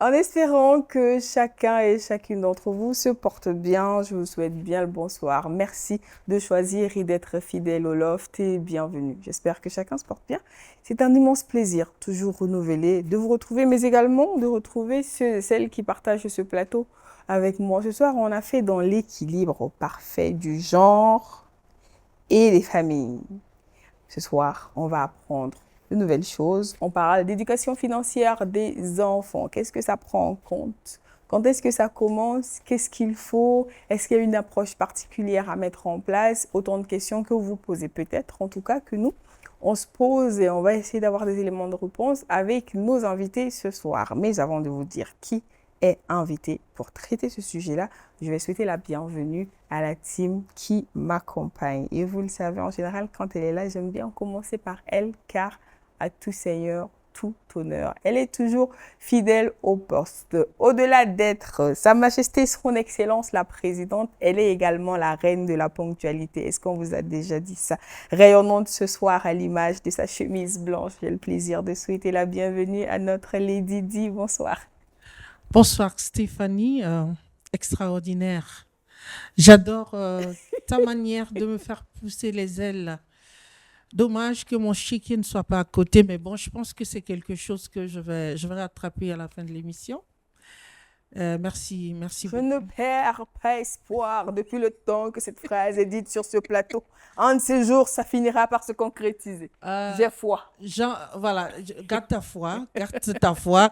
En espérant que chacun et chacune d'entre vous se porte bien, je vous souhaite bien le bonsoir. Merci de choisir et d'être fidèle au Loft et bienvenue. J'espère que chacun se porte bien. C'est un immense plaisir, toujours renouvelé, de vous retrouver, mais également de retrouver celles qui partagent ce plateau avec moi. Ce soir, on a fait dans l'équilibre parfait du genre et des familles. Ce soir, on va apprendre de nouvelles choses. On parle d'éducation financière des enfants. Qu'est-ce que ça prend en compte? Quand est-ce que ça commence? Qu'est-ce qu'il faut? Est-ce qu'il y a une approche particulière à mettre en place? Autant de questions que vous posez peut-être, en tout cas que nous, on se pose et on va essayer d'avoir des éléments de réponse avec nos invités ce soir. Mais avant de vous dire qui est invité pour traiter ce sujet-là, je vais souhaiter la bienvenue à la team qui m'accompagne. Et vous le savez, en général, quand elle est là, j'aime bien commencer par elle, car à tout seigneur, tout honneur. Elle est toujours fidèle au poste. Au-delà d'être Sa Majesté, Son Excellence, la Présidente, elle est également la reine de la ponctualité. Est-ce qu'on vous a déjà dit ça? Rayonnante ce soir à l'image de sa chemise blanche. J'ai le plaisir de souhaiter la bienvenue à notre Lady Di. Bonsoir. Bonsoir Stéphanie, extraordinaire. J'adore ta manière de me faire pousser les ailes. Dommage que mon chiquier ne soit pas à côté, mais bon, je pense que c'est quelque chose que je vais rattraper à la fin de l'émission. Merci Je beaucoup. ne perds pas espoir depuis le temps que cette phrase est dite sur ce plateau. Un de ces jours, ça finira par se concrétiser. J'ai foi. Voilà, garde ta foi,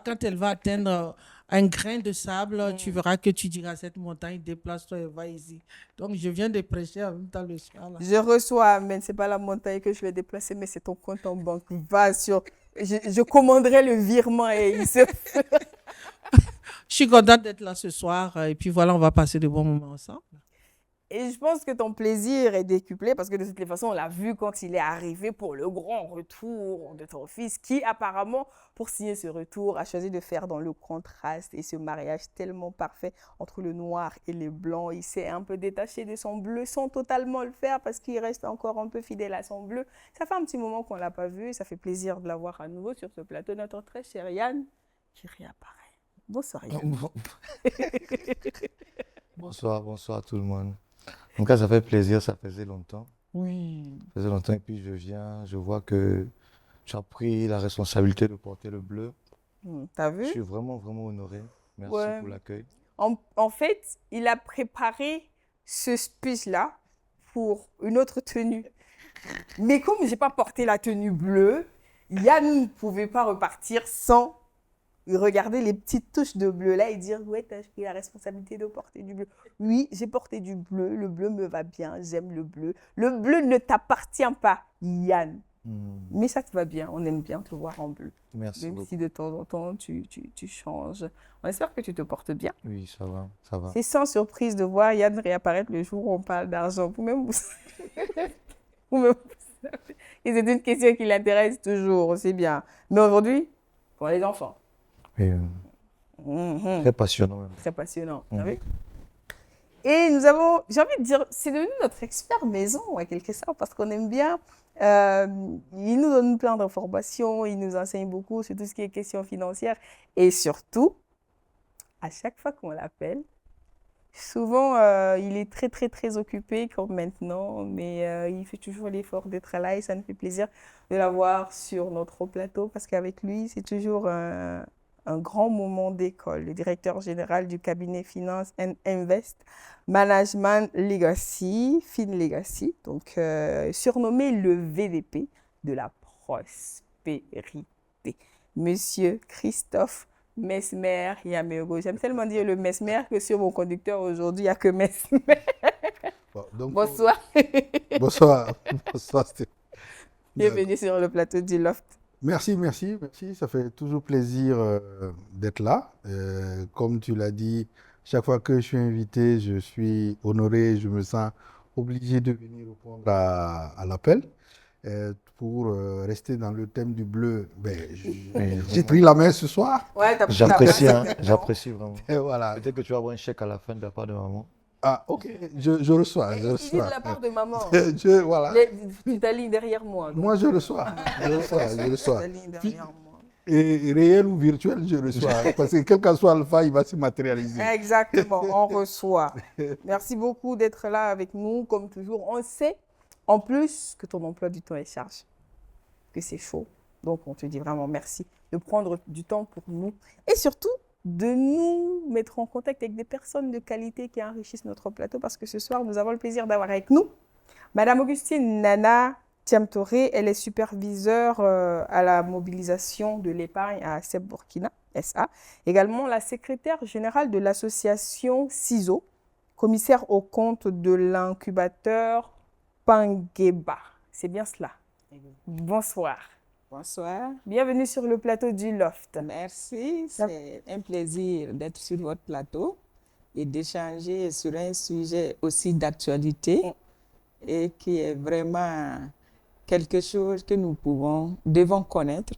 Quand elle va atteindre un grain de sable, tu verras que tu diras à cette montagne, déplace-toi et va ici. Donc, je viens de prêcher en même temps le soir. Là. Je reçois, mais ce n'est pas la montagne que je vais déplacer, mais c'est ton compte en banque. Va sur... Je commanderai le virement et il se... Je suis contente d'être là ce soir et puis voilà, on va passer de bons moments ensemble. Et je pense que ton plaisir est décuplé parce que de toute façon, on l'a vu quand il est arrivé pour le grand retour de ton fils qui apparemment, pour signer ce retour, a choisi de faire dans le contraste et ce mariage tellement parfait entre le noir et le blanc. Il s'est un peu détaché de son bleu sans totalement le faire parce qu'il reste encore un peu fidèle à son bleu. Ça fait un petit moment qu'on ne l'a pas vu. Ça fait plaisir de l'avoir à nouveau sur ce plateau. Notre très cher Yann qui réapparaît. Bonsoir Yann. Bonsoir tout le monde. Donc là, ça fait plaisir, ça faisait longtemps. Oui. Ça faisait longtemps et puis je viens, je vois que tu as pris la responsabilité de porter le bleu. T'as vu? Je suis vraiment, vraiment honoré. Merci pour l'accueil. En fait, il a préparé ce speech-là pour une autre tenue. Mais comme je n'ai pas porté la tenue bleue, Yann ne pouvait pas repartir sans regarder les petites touches de bleu là et dire « Ouais, tu as pris la responsabilité de porter du bleu. » Oui, j'ai porté du bleu. Le bleu me va bien. J'aime le bleu. Le bleu ne t'appartient pas, Yann. Mais ça te va bien. On aime bien te voir en bleu. Merci Même beaucoup. si de temps en temps, tu changes. On espère que tu te portes bien. Oui, ça va, ça va. C'est sans surprise de voir Yann réapparaître le jour où on parle d'argent. Vous-même, vous savez. Et c'est une question qui l'intéresse toujours, c'est bien. Mais aujourd'hui, pour les enfants. Oui, très passionnant même. Très passionnant. Vous savez? Et nous avons, j'ai envie de dire, c'est devenu notre expert maison, en quelque sorte, parce qu'on aime bien. Il nous donne plein d'informations, il nous enseigne beaucoup sur tout ce qui est questions financières. Et surtout, à chaque fois qu'on l'appelle, souvent, il est très, très, très occupé comme maintenant, mais il fait toujours l'effort d'être là et ça nous fait plaisir de l'avoir sur notre plateau parce qu'avec lui, c'est toujours un grand moment d'école. Le directeur général du cabinet Finance and Invest Management Legacy, FinLegacy, donc surnommé le VDP de la prospérité. Monsieur Christophe Mesmer Yameogo. J'aime tellement dire le Mesmer que sur mon conducteur aujourd'hui, il n'y a que Mesmer. Bon, donc, Bonsoir. Bonsoir. Bonsoir. Bienvenue sur le plateau du Loft. Merci. Ça fait toujours plaisir d'être là. Comme tu l'as dit, chaque fois que je suis invité, je suis honoré, je me sens obligé de venir répondre à l'appel. Pour rester dans le thème du bleu, j'ai pris la main ce soir. Ouais, J'apprécie vraiment. Et voilà. Peut-être que tu vas avoir un chèque à la fin de la part de maman. Ah, ok, je reçois. Il dit de la part de maman. Voilà. Tu t'alignes derrière moi. Donc. Moi, je reçois. Je reçois. Tu t'alignes derrière moi. Et réel ou virtuel, je reçois. Parce que quel que soit alpha, il va se matérialiser. Exactement, on reçoit. Merci beaucoup d'être là avec nous, comme toujours. On sait, en plus, que ton emploi du temps est chargé, que c'est chaud. Donc, on te dit vraiment merci de prendre du temps pour nous et surtout de nous mettre en contact avec des personnes de qualité qui enrichissent notre plateau parce que ce soir, nous avons le plaisir d'avoir avec nous Madame Augustine Nana Tiamtoré. Elle est superviseure à la mobilisation de l'épargne à ASEP Burkina SA. Également la secrétaire générale de l'association CISO, commissaire aux comptes de l'incubateur Pangeba. C'est bien cela. Bonsoir. Bonsoir, Bienvenue sur le plateau du Loft. merci. C'est un plaisir d'être sur votre plateau et d'échanger sur un sujet aussi d'actualité et qui est vraiment quelque chose que nous devons connaître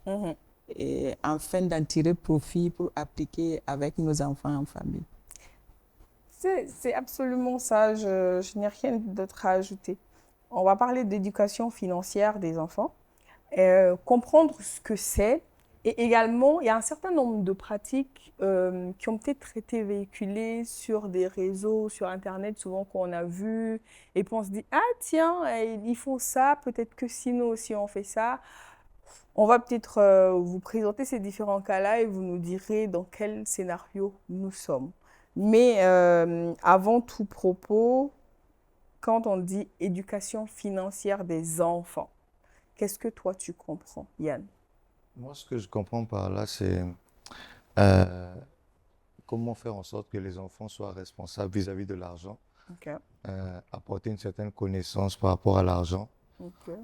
et afin d'en tirer profit pour appliquer avec nos enfants en famille. C'est absolument ça, je n'ai rien d'autre à ajouter. On va parler d'éducation financière des enfants, comprendre ce que c'est. Et également, il y a un certain nombre de pratiques qui ont peut-être été véhiculées sur des réseaux, sur Internet, souvent qu'on a vu. Et puis on se dit, ah tiens, ils font ça, peut-être que si nous aussi on fait ça. On va peut-être vous présenter ces différents cas-là et vous nous direz dans quel scénario nous sommes. Mais avant tout propos, quand on dit éducation financière des enfants, qu'est-ce que toi tu comprends, Yann? Moi, ce que je comprends par là, c'est comment faire en sorte que les enfants soient responsables vis-à-vis de l'argent, Ok, apporter une certaine connaissance par rapport à l'argent ok.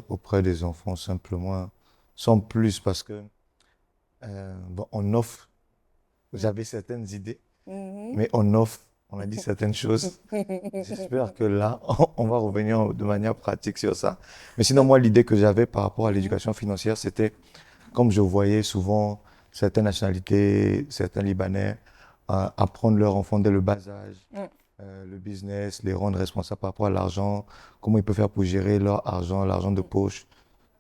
auprès des enfants, simplement, sans plus, parce que bon, on offre, j'avais certaines idées, mais on offre, on a dit certaines choses. J'espère que là, on va revenir de manière pratique sur ça. Mais sinon, moi, l'idée que j'avais par rapport à l'éducation financière, c'était, comme je voyais souvent certaines nationalités, certains Libanais, apprendre leurs enfants dès le bas âge, le business, les rendre responsables par rapport à l'argent, comment ils peuvent faire pour gérer leur argent, l'argent de poche,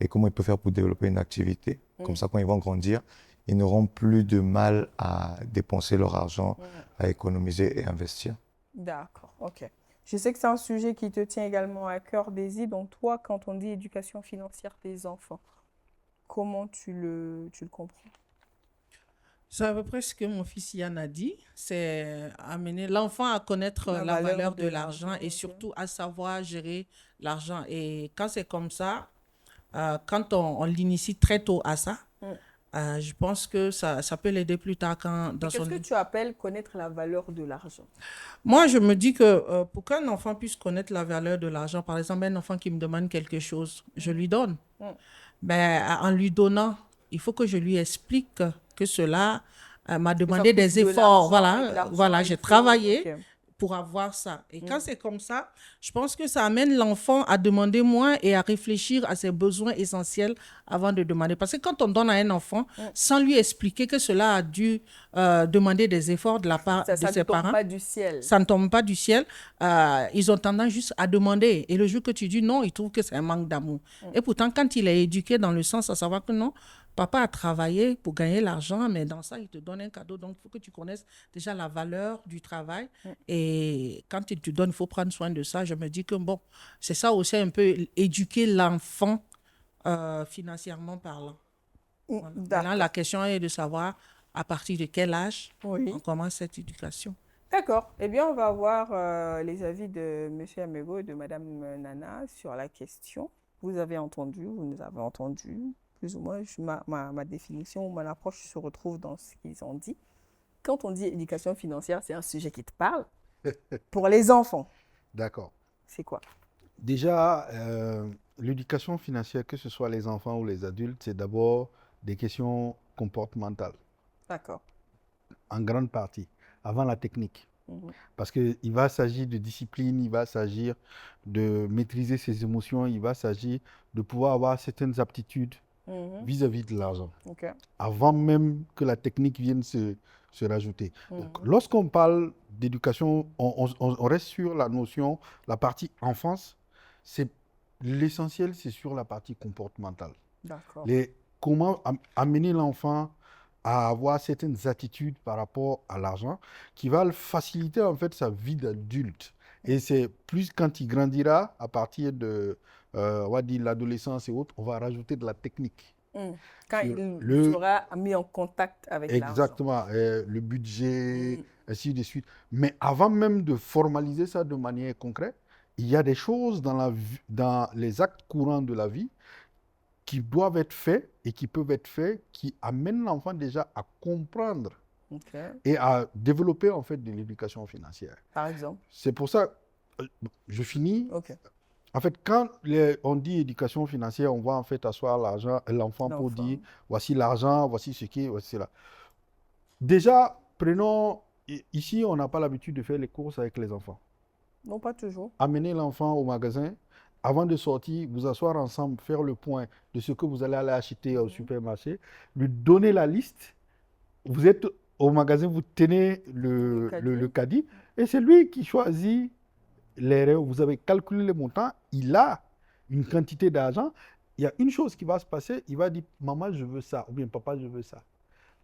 et comment ils peuvent faire pour développer une activité. Comme ça, quand ils vont grandir, ils n'auront plus de mal à dépenser leur argent, à économiser et investir. D'accord, ok. Je sais que c'est un sujet qui te tient également à cœur, Daisy. Donc toi, quand on dit éducation financière des enfants, comment tu le comprends? C'est à peu près ce que mon fils Yann a dit, c'est amener l'enfant à connaître La la valeur valeur de de l'argent, l'argent et ok. surtout à savoir gérer l'argent. Et quand c'est comme ça, quand on l'initie très tôt à ça, je pense que ça peut l'aider plus tard dans Qu'est-ce son... que tu appelles connaître la valeur de l'argent? Moi, je me dis que pour qu'un enfant puisse connaître la valeur de l'argent, par exemple, un enfant qui me demande quelque chose, je lui donne. Ben, en lui donnant, il faut que je lui explique que cela m'a demandé coûte des de efforts. l'argent et que Voilà, l'argent, voilà, il j'ai faut... travaillé Ok. pour avoir ça. Et quand c'est comme ça, je pense que ça amène l'enfant à demander moins et à réfléchir à ses besoins essentiels avant de demander. Parce que quand on donne à un enfant, sans lui expliquer que cela a dû demander des efforts de la part de Ça ne ses tombe parents, pas du ciel. ça ne tombe pas du ciel, ils ont tendance juste à demander. Et le jour que tu dis non, ils trouvent que c'est un manque d'amour. Et pourtant, quand il est éduqué dans le sens à savoir que non, papa a travaillé pour gagner l'argent, mais dans ça, il te donne un cadeau. Donc, il faut que tu connaisses déjà la valeur du travail. Et quand il te donne, il faut prendre soin de ça. Je me dis que, bon, c'est ça aussi un peu éduquer l'enfant financièrement parlant. Voilà. Maintenant, la question est de savoir à partir de quel âge on commence cette éducation. D'accord. Eh bien, on va voir les avis de M. Amego et de Mme Nana sur la question. Vous avez entendu, vous nous avez entendu. Plus ou moins, ma définition ou mon approche se retrouve dans ce qu'ils ont dit. Quand on dit éducation financière, c'est un sujet qui te parle. Pour les enfants, D'accord. c'est quoi? Déjà, l'éducation financière, que ce soit les enfants ou les adultes, c'est d'abord des questions comportementales, D'accord. en grande partie, avant la technique. Parce qu'il va s'agir de discipline, il va s'agir de maîtriser ses émotions, il va s'agir de pouvoir avoir certaines aptitudes vis-à-vis de l'argent, avant même que la technique vienne se rajouter. Donc, lorsqu'on parle d'éducation, on reste sur la notion, la partie enfance, c'est l'essentiel, c'est sur la partie comportementale. D'accord. Les comment amener l'enfant à avoir certaines attitudes par rapport à l'argent qui va le faciliter en fait sa vie d'adulte. Et c'est plus quand il grandira à partir de, on va dire, l'adolescence et autres, on va rajouter de la technique. Quand Sur il sera mis en contact avec l'argent. Exactement, le budget, ainsi de suite. Mais avant même de formaliser ça de manière concrète, il y a des choses dans les actes courants de la vie qui doivent être faits et qui peuvent être faits, qui amènent l'enfant déjà à comprendre et à développer en fait de l'éducation financière. Par exemple. C'est pour ça, je finis. En fait, quand on dit éducation financière, on va en fait asseoir l'enfant pour dire voici l'argent, voici ce qui est, voici cela. Déjà, prenons, ici, on n'a pas l'habitude de faire les courses avec les enfants. Non, pas toujours. Amener l'enfant au magasin, avant de sortir, vous asseoir ensemble, faire le point de ce que vous allez aller acheter au supermarché, lui donner la liste. Vous êtes au magasin, vous tenez le caddie et c'est lui qui choisit vous avez calculé le montant, il a une quantité d'argent. Il y a une chose qui va se passer, il va dire maman je veux ça ou bien papa je veux ça.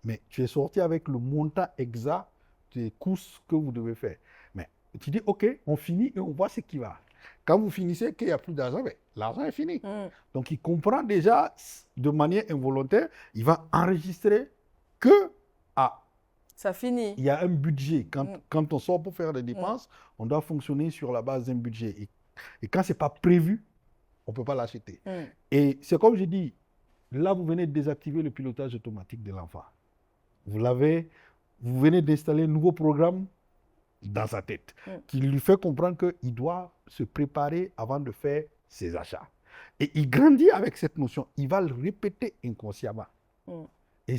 Mais tu es sorti avec le montant exact des courses que vous devez faire. Mais tu dis ok, on finit et on voit ce qui va. Quand vous finissez qu'il n'y a plus d'argent, l'argent est fini. Donc il comprend déjà de manière involontaire, il va enregistrer que ça finit. Il y a un budget. Quand on sort pour faire des dépenses, on doit fonctionner sur la base d'un budget. Et quand ce n'est pas prévu, on ne peut pas l'acheter. Et c'est comme je dis, là, vous venez de désactiver le pilotage automatique de l'enfant. Vous venez d'installer un nouveau programme dans sa tête qui lui fait comprendre qu'il doit se préparer avant de faire ses achats. Et il grandit avec cette notion. Il va le répéter inconsciemment. Et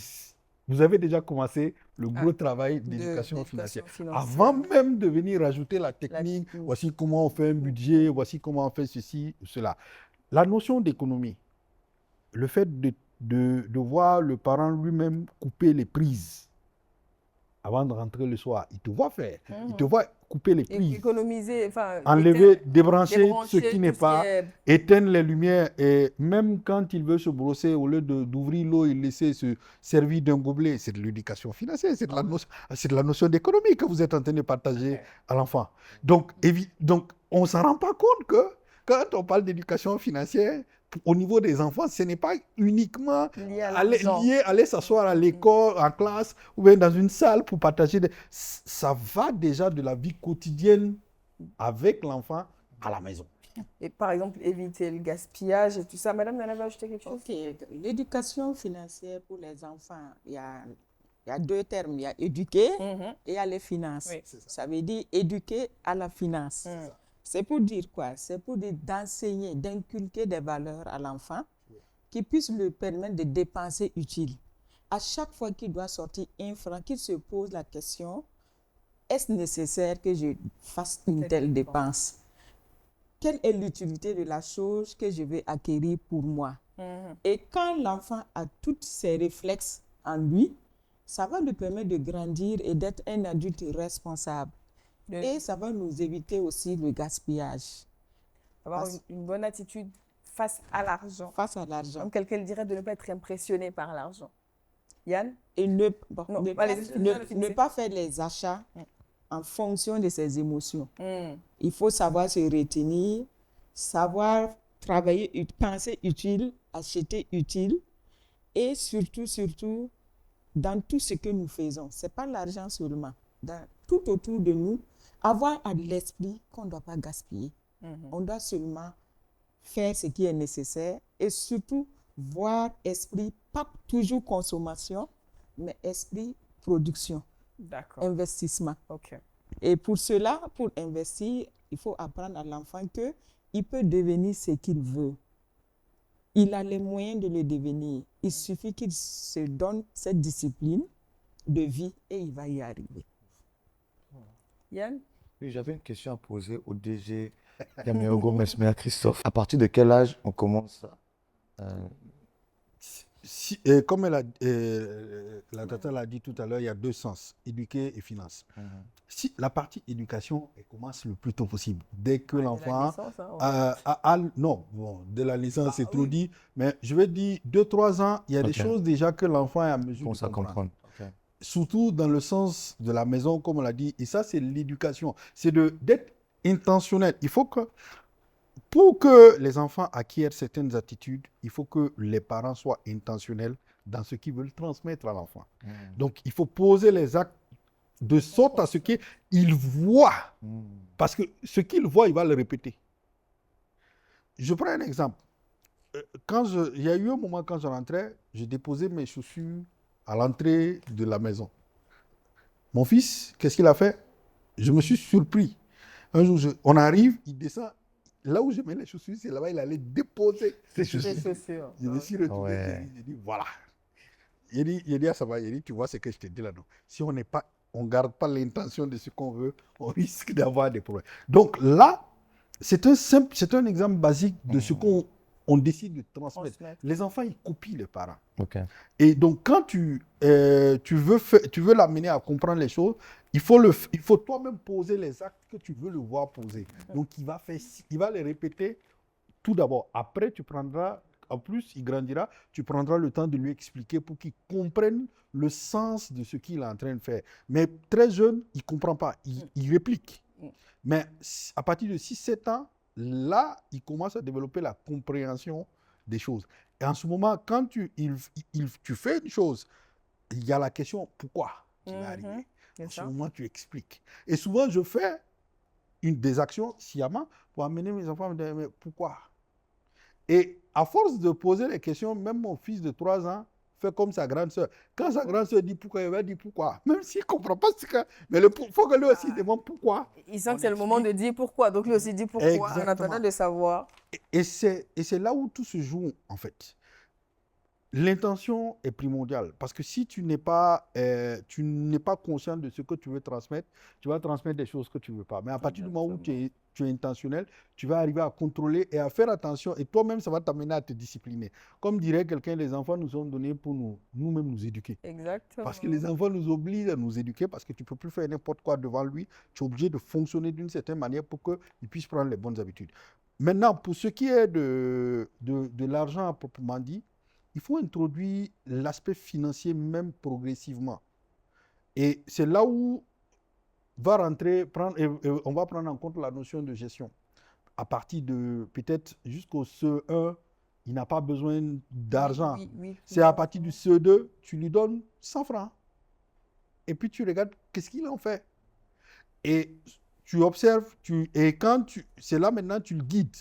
vous avez déjà commencé le gros travail d'éducation financière. Avant même de venir rajouter la technique, voici comment on fait un budget, voici comment on fait ceci, cela. La notion d'économie, le fait de voir le parent lui-même couper les prises avant de rentrer le soir, il te voit faire, il te voit couper les prises, économiser, enlever, débrancher ce qui n'est pas, éteindre les lumières, et même quand il veut se brosser, au lieu d'ouvrir l'eau, il laisse se servir d'un gobelet. C'est de l'éducation financière, c'est de la notion d'économie que vous êtes en train de partager à l'enfant. Donc, on ne s'en rend pas compte que quand on parle d'éducation financière, au niveau des enfants, ce n'est pas uniquement aller s'asseoir à l'école, en classe, ou bien dans une salle pour partager. Ça va déjà de la vie quotidienne avec l'enfant à la maison. Et par exemple, éviter le gaspillage et tout ça. Madame, vous en avez ajouté quelque chose? L'éducation financière pour les enfants, il y a deux termes. Il y a éduquer et il y a les finances. Ça veut dire éduquer à la finance. C'est pour dire quoi? C'est pour dire d'enseigner, d'inculquer des valeurs à l'enfant qui puissent lui permettre de dépenser utile. À chaque fois qu'il doit sortir un franc, qu'il se pose la question, est-ce nécessaire que je fasse une telle dépense? Quelle est l'utilité de la chose que je vais acquérir pour moi? Et quand l'enfant a tous ces réflexes en lui, ça va lui permettre de grandir et d'être un adulte responsable. Et ça va nous éviter aussi le gaspillage. Avoir une bonne attitude face à l'argent. Face à l'argent. Comme quelqu'un dirait de ne pas être impressionné par l'argent. Yann? Et ne pas faire les achats en fonction de ses émotions. Il faut savoir se retenir, savoir travailler, penser utile, acheter utile et surtout, dans tout ce que nous faisons. Ce n'est pas l'argent seulement. Tout autour de nous, avoir à l'esprit qu'on ne doit pas gaspiller. On doit seulement faire ce qui est nécessaire et surtout voir esprit, pas toujours consommation, mais esprit production, investissement. Et pour cela, pour investir, il faut apprendre à l'enfant qu'il peut devenir ce qu'il veut. Il a les moyens de le devenir. Il suffit qu'il se donne cette discipline de vie et il va y arriver. Yann? Oui, j'avais une question à poser au DG Yameogo Mesmer Christophe. À partir de quel âge on commence Comme la tata l'a dit tout à l'heure, il y a deux sens, éduquer et finance. Si la partie éducation, elle commence le plus tôt possible. Dès que l'enfant non, bon, de la licence, c'est trop dit, mais je vais dire 2-3 ans, il y a des choses déjà que l'enfant est à mesure de comprendre. Surtout dans le sens de la maison, comme on l'a dit, et ça, c'est l'éducation. C'est d'être intentionnel. Il faut que, pour que les enfants acquièrent certaines attitudes, il faut que les parents soient intentionnels dans ce qu'ils veulent transmettre à l'enfant. Donc, il faut poser les actes de sorte à ce qu'il voit. Parce que ce qu'il voit, il va le répéter. Je prends un exemple. Il y a eu un moment quand je rentrais, je déposais mes chaussures à l'entrée de la maison. Mon fils, qu'est-ce qu'il a fait? Je me suis surpris. Un jour, on arrive, il descend. Là où je mets les chaussures, c'est là-bas, il allait déposer ses chaussures. Je me suis retrouvé, j'ai dit, voilà. Il dit à Saba, tu vois ce que je te dis là, non? Si on ne garde pas l'intention de ce qu'on veut, on risque d'avoir des problèmes. Donc là, c'est un exemple basique de ce qu'on décide de transmettre. Les enfants, ils copient les parents. Et donc, quand tu veux l'amener à comprendre les choses, il faut toi-même poser les actes que tu veux le voir poser. Donc, il va les répéter tout d'abord. Après, en plus, il grandira, tu prendras le temps de lui expliquer pour qu'il comprenne le sens de ce qu'il est en train de faire. Mais très jeune, il ne comprend pas, il réplique. Mais à partir de 6-7 ans, là, il commence à développer la compréhension des choses. Et en ce moment, quand tu fais une chose, il y a la question pourquoi qui va arriver. En ce moment, tu expliques. Et souvent, je fais des actions sciemment pour amener mes enfants à me dire mais pourquoi? Et à force de poser les questions, même mon fils de 3 ans fait comme sa grande sœur. Quand sa grande sœur dit pourquoi, il va dire pourquoi. Même s'il ne comprend pas ce que... Mais il faut que lui aussi demande pourquoi. Il sent que c'est le moment de dire pourquoi. Donc lui aussi dit pourquoi. Exactement. En attendant de savoir. Et c'est là où tout se joue, en fait. L'intention est primordiale. Parce que si tu n'es pas conscient de ce que tu veux transmettre, tu vas transmettre des choses que tu ne veux pas. Mais à partir du moment où tu es intentionnel, tu vas arriver à contrôler et à faire attention. Et toi-même, ça va t'amener à te discipliner. Comme dirait quelqu'un, les enfants nous sont donnés pour nous-mêmes nous éduquer. Exactement. Parce que les enfants nous obligent à nous éduquer parce que tu ne peux plus faire n'importe quoi devant lui. Tu es obligé de fonctionner d'une certaine manière pour qu'il puisse prendre les bonnes habitudes. Maintenant, pour ce qui est de l'argent à proprement dit, il faut introduire l'aspect financier même progressivement. Et c'est là où on va prendre en compte la notion de gestion. À partir de peut-être jusqu'au CE1, il n'a pas besoin d'argent. C'est à partir du CE2, tu lui donnes 100 francs. Et puis tu regardes qu'est-ce qu'il en fait. Et tu observes, c'est là maintenant tu le guides.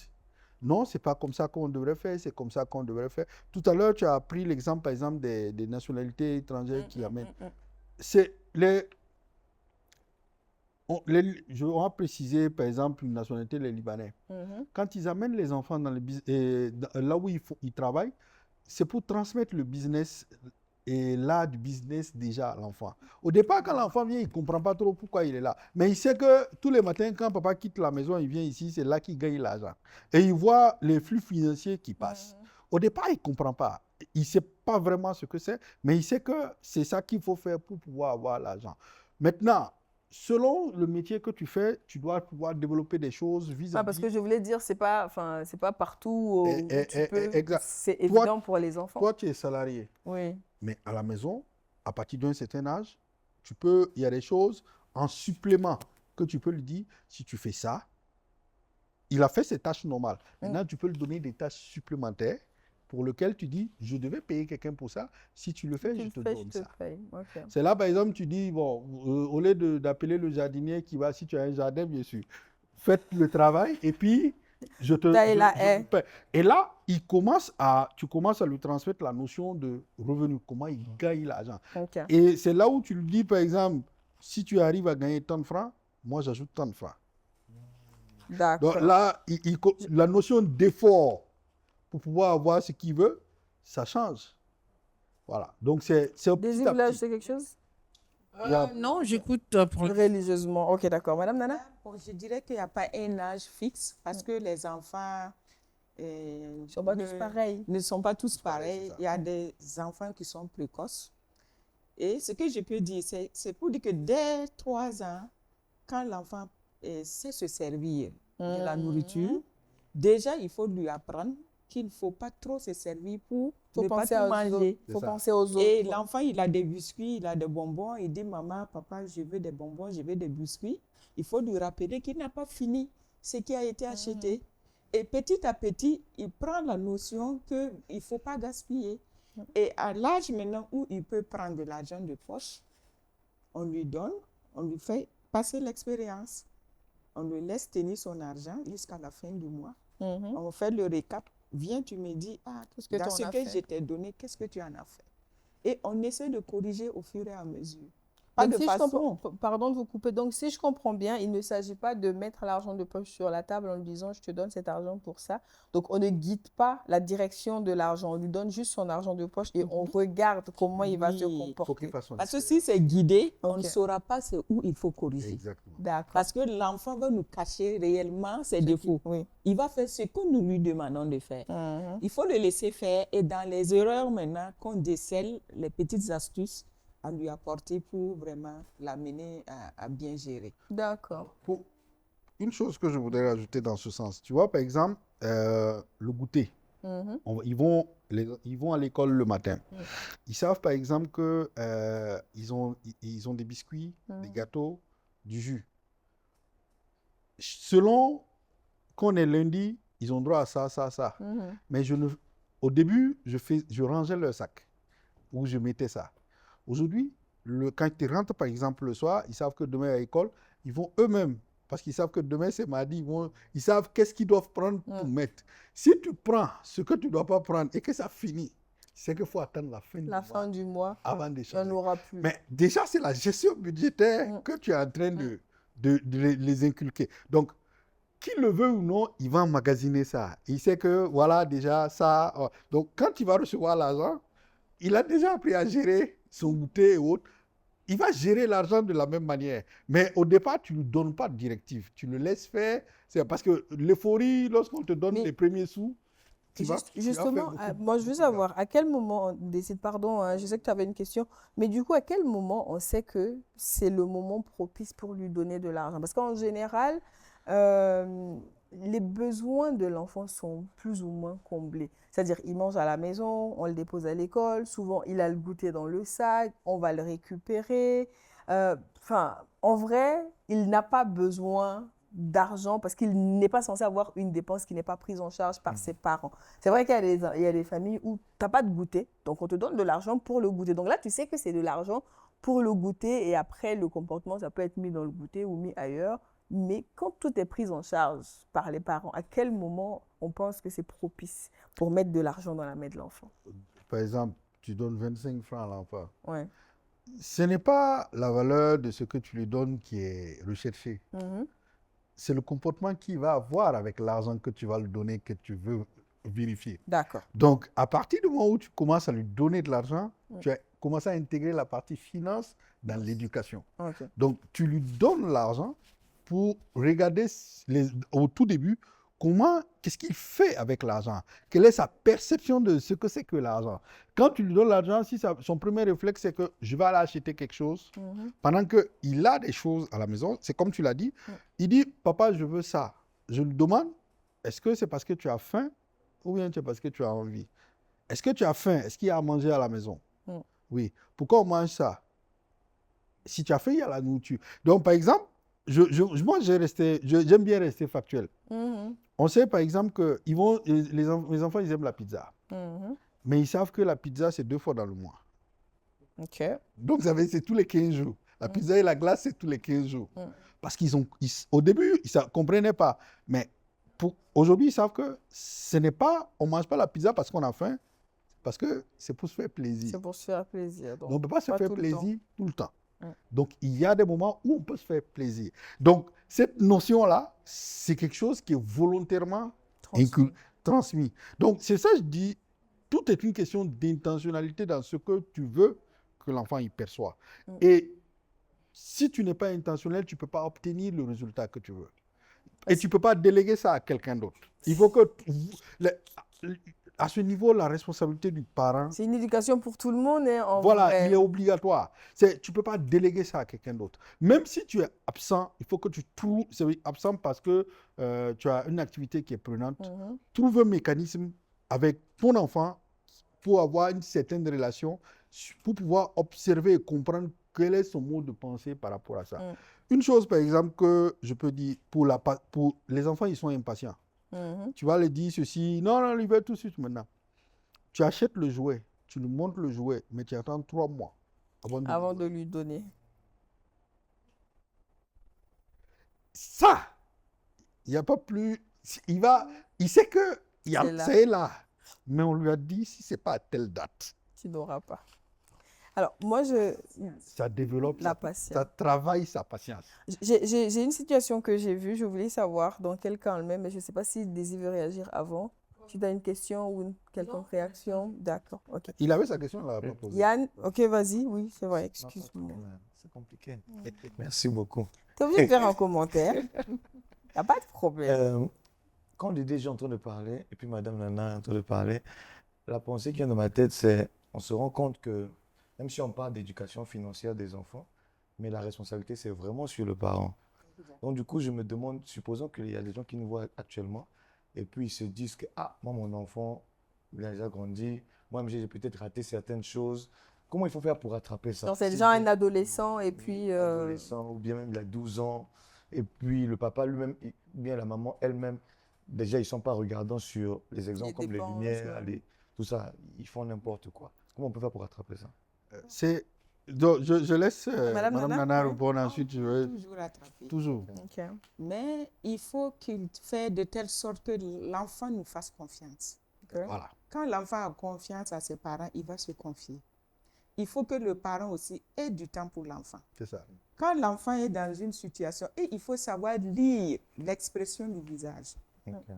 Non, ce n'est pas comme ça qu'on devrait faire, c'est comme ça qu'on devrait faire. Tout à l'heure, tu as pris l'exemple, par exemple, des nationalités étrangères qui amènent. On va préciser, par exemple, une nationalité, les Libanais. Quand ils amènent les enfants là où ils travaillent, c'est pour transmettre le business et l'art du business déjà à l'enfant. Au départ, quand l'enfant vient, il ne comprend pas trop pourquoi il est là. Mais il sait que tous les matins, quand papa quitte la maison, il vient ici, c'est là qu'il gagne l'argent. Et il voit les flux financiers qui passent. Au départ, il ne comprend pas. Il ne sait pas vraiment ce que c'est, mais il sait que c'est ça qu'il faut faire pour pouvoir avoir l'argent. Maintenant, selon le métier que tu fais, tu dois pouvoir développer des choses vis-à-vis... parce que je voulais dire, c'est pas partout où tu peux... C'est évident pour les enfants. Toi, tu es salarié. Oui. Mais à la maison, à partir d'un certain âge, il y a des choses en supplément que tu peux lui dire, si tu fais ça, il a fait ses tâches normales. Maintenant, tu peux lui donner des tâches supplémentaires pour lesquelles tu dis, je devais payer quelqu'un pour ça. Si tu le fais, je te donne ça. Okay. C'est là, par exemple, tu dis, bon, au lieu d'appeler le jardinier qui va, si tu as un jardin, bien sûr, faites le travail et puis... Et là, tu commences à lui transmettre la notion de revenu, comment il gagne l'argent. Okay. Et c'est là où tu lui dis, par exemple, si tu arrives à gagner tant de francs, moi j'ajoute tant de francs. D'accord. Donc là, la notion d'effort pour pouvoir avoir ce qu'il veut, ça change. Voilà. Donc c'est un petit Désir, là, c'est quelque chose? Non, j'écoute pour... Religieusement. Ok, d'accord. Madame Nana? Bon, je dirais qu'il n'y a pas un âge fixe parce que les enfants Ils ne sont pas tous pareils. Ne sont pas tous pareils. ça. Il y a des enfants qui sont précoces. Et ce que je peux dire, c'est pour dire que dès 3 ans, quand l'enfant sait se servir de la nourriture, déjà, il faut lui apprendre qu'il ne faut pas trop se servir pour ne pas tout manger. Il faut penser aux autres. Et l'enfant, il a des biscuits, il a des bonbons. Il dit, maman, papa, je veux des bonbons, je veux des biscuits. Il faut lui rappeler qu'il n'a pas fini ce qui a été acheté. Et petit à petit, il prend la notion qu'il ne faut pas gaspiller. Et à l'âge maintenant où il peut prendre de l'argent de poche, on lui donne, on lui fait passer l'expérience. On lui laisse tenir son argent jusqu'à la fin du mois. On fait le récap. Viens, tu me dis, dans ce que je t'ai donné, qu'est-ce que tu en as fait? Et on essaie de corriger au fur et à mesure. Pardon de vous couper. Donc, si je comprends bien, il ne s'agit pas de mettre l'argent de poche sur la table en lui disant, je te donne cet argent pour ça. Donc, on ne guide pas la direction de l'argent. On lui donne juste son argent de poche et on regarde comment il va se comporter. Parce que si c'est guidé, on ne saura pas où il faut corriger. Exactement. D'accord. Parce que l'enfant va nous cacher réellement ses défauts. Oui. Il va faire ce que nous lui demandons de faire. Il faut le laisser faire. Et dans les erreurs maintenant, qu'on décèle les petites astuces à lui apporter pour vraiment l'amener à bien gérer. D'accord. Une chose que je voudrais rajouter dans ce sens, tu vois, par exemple, le goûter. Ils vont à l'école le matin. Ils savent, par exemple, qu'ils ont des biscuits, des gâteaux, du jus. Selon qu'on est lundi, ils ont droit à ça, ça, ça. Mais au début, je rangeais leur sac où je mettais ça. Aujourd'hui, quand ils rentrent, par exemple, le soir, ils savent que demain à l'école, ils vont eux-mêmes, parce qu'ils savent que demain c'est mardi, ils savent qu'est-ce qu'ils doivent prendre pour mettre. Si tu prends ce que tu ne dois pas prendre et que ça finit, c'est qu'il faut attendre la fin du mois avant d'échanger. Il n'y en aura plus. Mais déjà, c'est la gestion budgétaire que tu es en train de les inculquer. Donc, qu'il le veut ou non, il va emmagasiner ça. Il sait que, voilà, déjà, ça. Donc, quand il va recevoir l'argent, il a déjà appris à gérer son goûter et autres. Il va gérer l'argent de la même manière. Mais au départ, tu ne lui donnes pas de directive. Tu le laisses faire. C'est parce que l'euphorie, lorsqu'on te donne les premiers sous, justement, moi je veux savoir, à quel moment on décide, pardon, je sais que tu avais une question, mais du coup, à quel moment on sait que c'est le moment propice pour lui donner de l'argent? Parce qu'en général, les besoins de l'enfant sont plus ou moins comblés. C'est-à-dire, il mange à la maison, on le dépose à l'école, souvent il a le goûter dans le sac, on va le récupérer. En vrai, il n'a pas besoin d'argent parce qu'il n'est pas censé avoir une dépense qui n'est pas prise en charge par ses parents. C'est vrai qu'il y a des familles où tu n'as pas de goûter, donc on te donne de l'argent pour le goûter. Donc là, tu sais que c'est de l'argent pour le goûter et après, le comportement, ça peut être mis dans le goûter ou mis ailleurs. Mais quand tout est pris en charge par les parents, à quel moment on pense que c'est propice pour mettre de l'argent dans la main de l'enfant? Par exemple, tu donnes 25 francs à l'enfant. Ouais. Ce n'est pas la valeur de ce que tu lui donnes qui est recherchée. C'est le comportement qu'il va avoir avec l'argent que tu vas lui donner que tu veux vérifier. D'accord. Donc, à partir du moment où tu commences à lui donner de l'argent, tu as commencé à intégrer la partie finance dans l'éducation. Okay. Donc, tu lui donnes l'argent pour regarder au tout début qu'est-ce qu'il fait avec l'argent, quelle est sa perception de ce que c'est que l'argent. Quand tu lui donnes l'argent, son premier réflexe, c'est que je vais aller acheter quelque chose, pendant qu'il a des choses à la maison, c'est comme tu l'as dit, il dit, papa, je veux ça. Je lui demande, est-ce que c'est parce que tu as faim ou bien c'est parce que tu as envie? Est-ce que tu as faim? Est-ce qu'il y a à manger à la maison? Oui. Pourquoi on mange ça? Si tu as faim, il y a la nourriture. Donc, par exemple, moi, j'aime bien rester factuel. On sait, par exemple, que les enfants, ils aiment la pizza. Mais ils savent que la pizza, c'est 2 fois dans le mois. Okay. Donc, c'est tous les 15 jours. La pizza et la glace, c'est tous les 15 jours. Parce au début, ils ne comprenaient pas. Mais aujourd'hui, ils savent que on ne mange pas la pizza parce qu'on a faim, parce que c'est pour se faire plaisir. C'est pour se faire plaisir. Donc on ne peut pas se faire plaisir tout le temps. Ouais. Donc, il y a des moments où on peut se faire plaisir. Donc, cette notion-là, c'est quelque chose qui est volontairement transmis. Donc, c'est ça, je dis, tout est une question d'intentionnalité dans ce que tu veux que l'enfant y perçoit. Et si tu n'es pas intentionnel, tu ne peux pas obtenir le résultat que tu veux. Et tu ne peux pas déléguer ça à quelqu'un d'autre. Il faut que, à ce niveau, la responsabilité du parent, C'est une éducation pour tout le monde, hein, en voilà, vrai. il est obligatoire. Tu ne peux pas déléguer ça à quelqu'un d'autre. Même si tu es absent, il faut que tu trouves, c'est absent parce que tu as une activité qui est prenante, trouve un mécanisme avec ton enfant pour avoir une certaine relation, pour pouvoir observer et comprendre quel est son mode de pensée par rapport à ça. Une chose, par exemple, que je peux dire, pour les enfants, ils sont impatients. Tu vas leur dire ceci, non, non, il veut tout de suite maintenant. Tu achètes le jouet, tu lui montres le jouet, mais tu attends 3 mois Avant de lui donner. Ça, il n'y a pas plus. Il sait que ça est là. Mais on lui a dit, si ce n'est pas à telle date, tu n'auras pas. Alors, moi, ça développe la patience. Ça travaille sa patience. J'ai une situation que j'ai vue. Je voulais savoir dans quel cas elle met, mais je ne sais pas si Daisy veut réagir avant. Si tu as une question ou une quelconque réaction, d'accord. Ok. Il avait sa question, il ne l'a pas posée. Yann, ok, vas-y. Oui, c'est vrai, excuse-moi. C'est compliqué. Merci beaucoup. Tu es obligé de faire un commentaire. Il n'y a pas de problème. Quand Dédé est en train de parler, et puis Madame Nana est en train de parler, la pensée qui vient dans ma tête, c'est on se rend compte que même si on parle d'éducation financière des enfants, mais la responsabilité, c'est vraiment sur le parent. Donc du coup, je me demande, supposons qu'il y a des gens qui nous voient actuellement, et puis ils se disent que, ah, moi, mon enfant, il a déjà grandi, moi, j'ai peut-être raté certaines choses. Comment il faut faire pour rattraper ça? Donc c'est déjà un adolescent, et puis... Adolescent, ou bien même il a 12 ans, et puis le papa lui-même, ou bien la maman elle-même, déjà, ils ne sont pas regardants sur les exemples comme les lumières, tout ça, ils font n'importe quoi. Comment on peut faire pour rattraper ça? Donc, je laisse Madame Nana répondre, ensuite je vais... Toujours rattraper. Toujours. Okay. Mais il faut qu'il fasse de telle sorte que l'enfant nous fasse confiance. Okay. Voilà. Quand l'enfant a confiance à ses parents, il va se confier. Il faut que le parent aussi ait du temps pour l'enfant. C'est ça. Quand l'enfant est dans une situation, et il faut savoir lire l'expression du visage. Okay.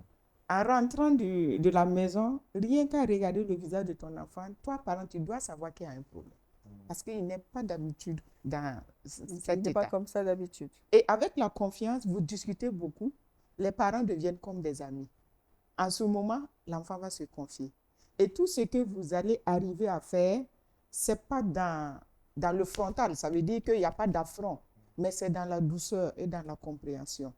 En rentrant de la maison, rien qu'à regarder le visage de ton enfant, toi, parent, tu dois savoir qu'il y a un problème. Parce qu'il n'est pas d'habitude dans cet état. Il n'est pas comme ça d'habitude. Et avec la confiance, vous discutez beaucoup. Les parents deviennent comme des amis. En ce moment, l'enfant va se confier. Et tout ce que vous allez arriver à faire, ce n'est pas dans le frontal. Ça veut dire qu'il n'y a pas d'affront, mais c'est dans la douceur et dans la compréhension.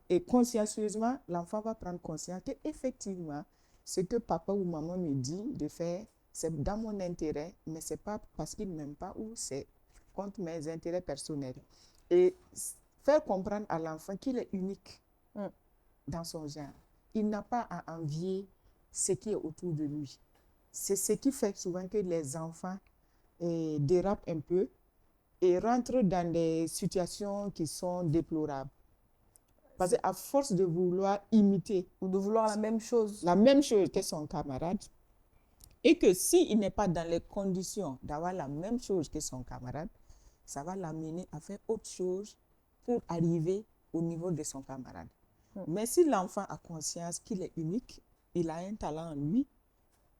Et consciencieusement, l'enfant va prendre conscience qu'effectivement, ce que papa ou maman me dit de faire, c'est dans mon intérêt, mais ce n'est pas parce qu'il ne m'aime pas ou c'est contre mes intérêts personnels. Et faire comprendre à l'enfant qu'il est unique dans son genre. Il n'a pas à envier ce qui est autour de lui. C'est ce qui fait souvent que les enfants dérapent un peu et rentrent dans des situations qui sont déplorables. Parce qu'à force de vouloir imiter ou de vouloir la même chose que son camarade, et que s'il n'est pas dans les conditions d'avoir la même chose que son camarade, ça va l'amener à faire autre chose pour arriver au niveau de son camarade. Mais si l'enfant a conscience qu'il est unique, il a un talent en lui,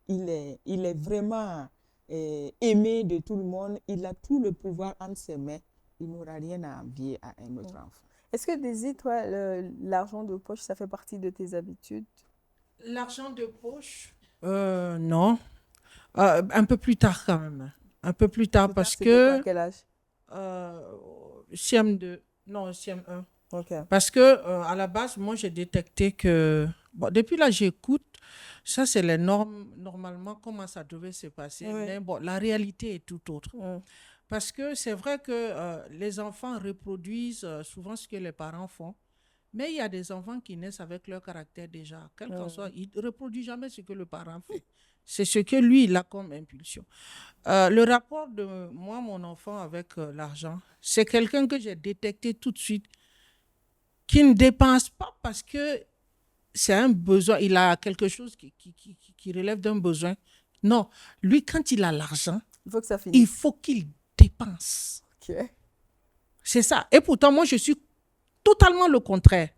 il est vraiment aimé de tout le monde, il a tout le pouvoir entre ses mains, il n'aura rien à envier à un autre enfant. Est-ce que Daisy, toi, l'argent de poche, ça fait partie de tes habitudes? L'argent de poche, non. Un peu plus tard quand même. Un peu plus tard parce que... À quel âge? CM2, non, CM1. Okay. Parce que à la base, moi, j'ai détecté que... Bon, depuis là, j'écoute. Ça, c'est les normes, normalement, comment ça devait se passer. Oui. Mais bon, la réalité est tout autre. Parce que c'est vrai que les enfants reproduisent souvent ce que les parents font. Mais il y a des enfants qui naissent avec leur caractère déjà. Quel qu'en soit, ils ne reproduisent jamais ce que le parent fait. C'est ce que lui, il a comme impulsion. Le rapport de moi, mon enfant, avec l'argent, c'est quelqu'un que j'ai détecté tout de suite, qui ne dépense pas parce que c'est un besoin, il a quelque chose qui relève d'un besoin. Non, lui, quand il a l'argent, il faut qu'il dépense. Okay. C'est ça. Et pourtant, moi, je suis totalement le contraire.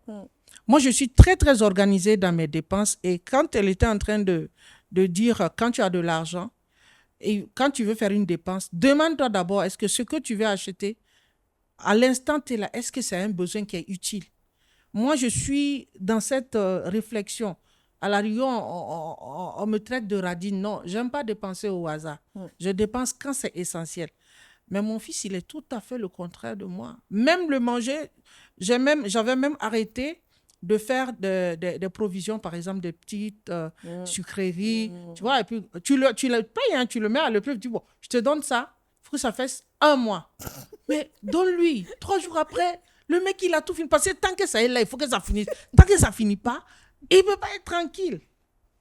Moi, je suis très, très organisée dans mes dépenses. Et quand elle était en train de dire, quand tu as de l'argent, et quand tu veux faire une dépense, demande-toi d'abord, est-ce que ce que tu veux acheter, à l'instant, tu es là, est-ce que c'est un besoin qui est utile? moi, je suis dans cette réflexion. À la rigueur, on me traite de radine. Non, j'aime pas dépenser au hasard. Je dépense quand c'est essentiel. Mais mon fils, il est tout à fait le contraire de moi. Même le manger, j'avais même arrêté de faire des provisions, par exemple, des petites sucreries. Tu vois, et puis tu le payes, hein, tu le mets à le prix, tu dis, bon, je te donne ça, il faut que ça fasse 1 mois. Mais donne-lui, 3 jours après, le mec, il a tout fini. Parce que tant que ça est là, il faut que ça finisse. Tant que ça ne finit pas, il ne peut pas être tranquille.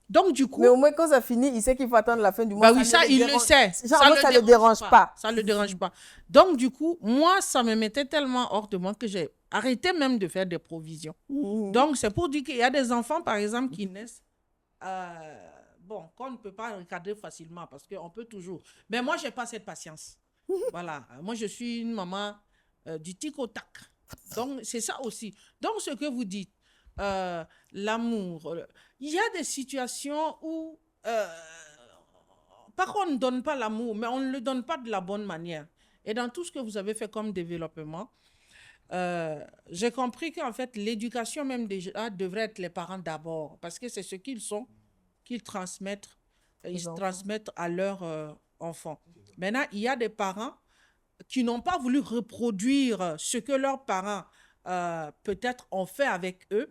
Donc, du coup... Mais au moins, quand ça finit, il sait qu'il faut attendre la fin du mois. Bah oui, ça, il le sait. Genre, ça ne le dérange pas. Ça ne le dérange pas. Donc, du coup, moi, ça me mettait tellement hors de moi que j'ai arrêté même de faire des provisions. Donc, c'est pour dire qu'il y a des enfants, par exemple, qui naissent... bon, qu'on ne peut pas recadrer facilement parce qu'on peut toujours... Mais moi, je n'ai pas cette patience. Voilà. Moi, je suis une maman du tic au tac. Donc, c'est ça aussi. Donc, ce que vous dites, l'amour, il y a des situations où, par contre, on ne donne pas l'amour, mais on ne le donne pas de la bonne manière. Et dans tout ce que vous avez fait comme développement, j'ai compris qu'en fait, l'éducation même déjà devrait être les parents d'abord, parce que c'est ce qu'ils sont, qu'ils transmettent, transmettent à leurs enfants. Maintenant, il y a des parents qui n'ont pas voulu reproduire ce que leurs parents peut-être ont fait avec eux,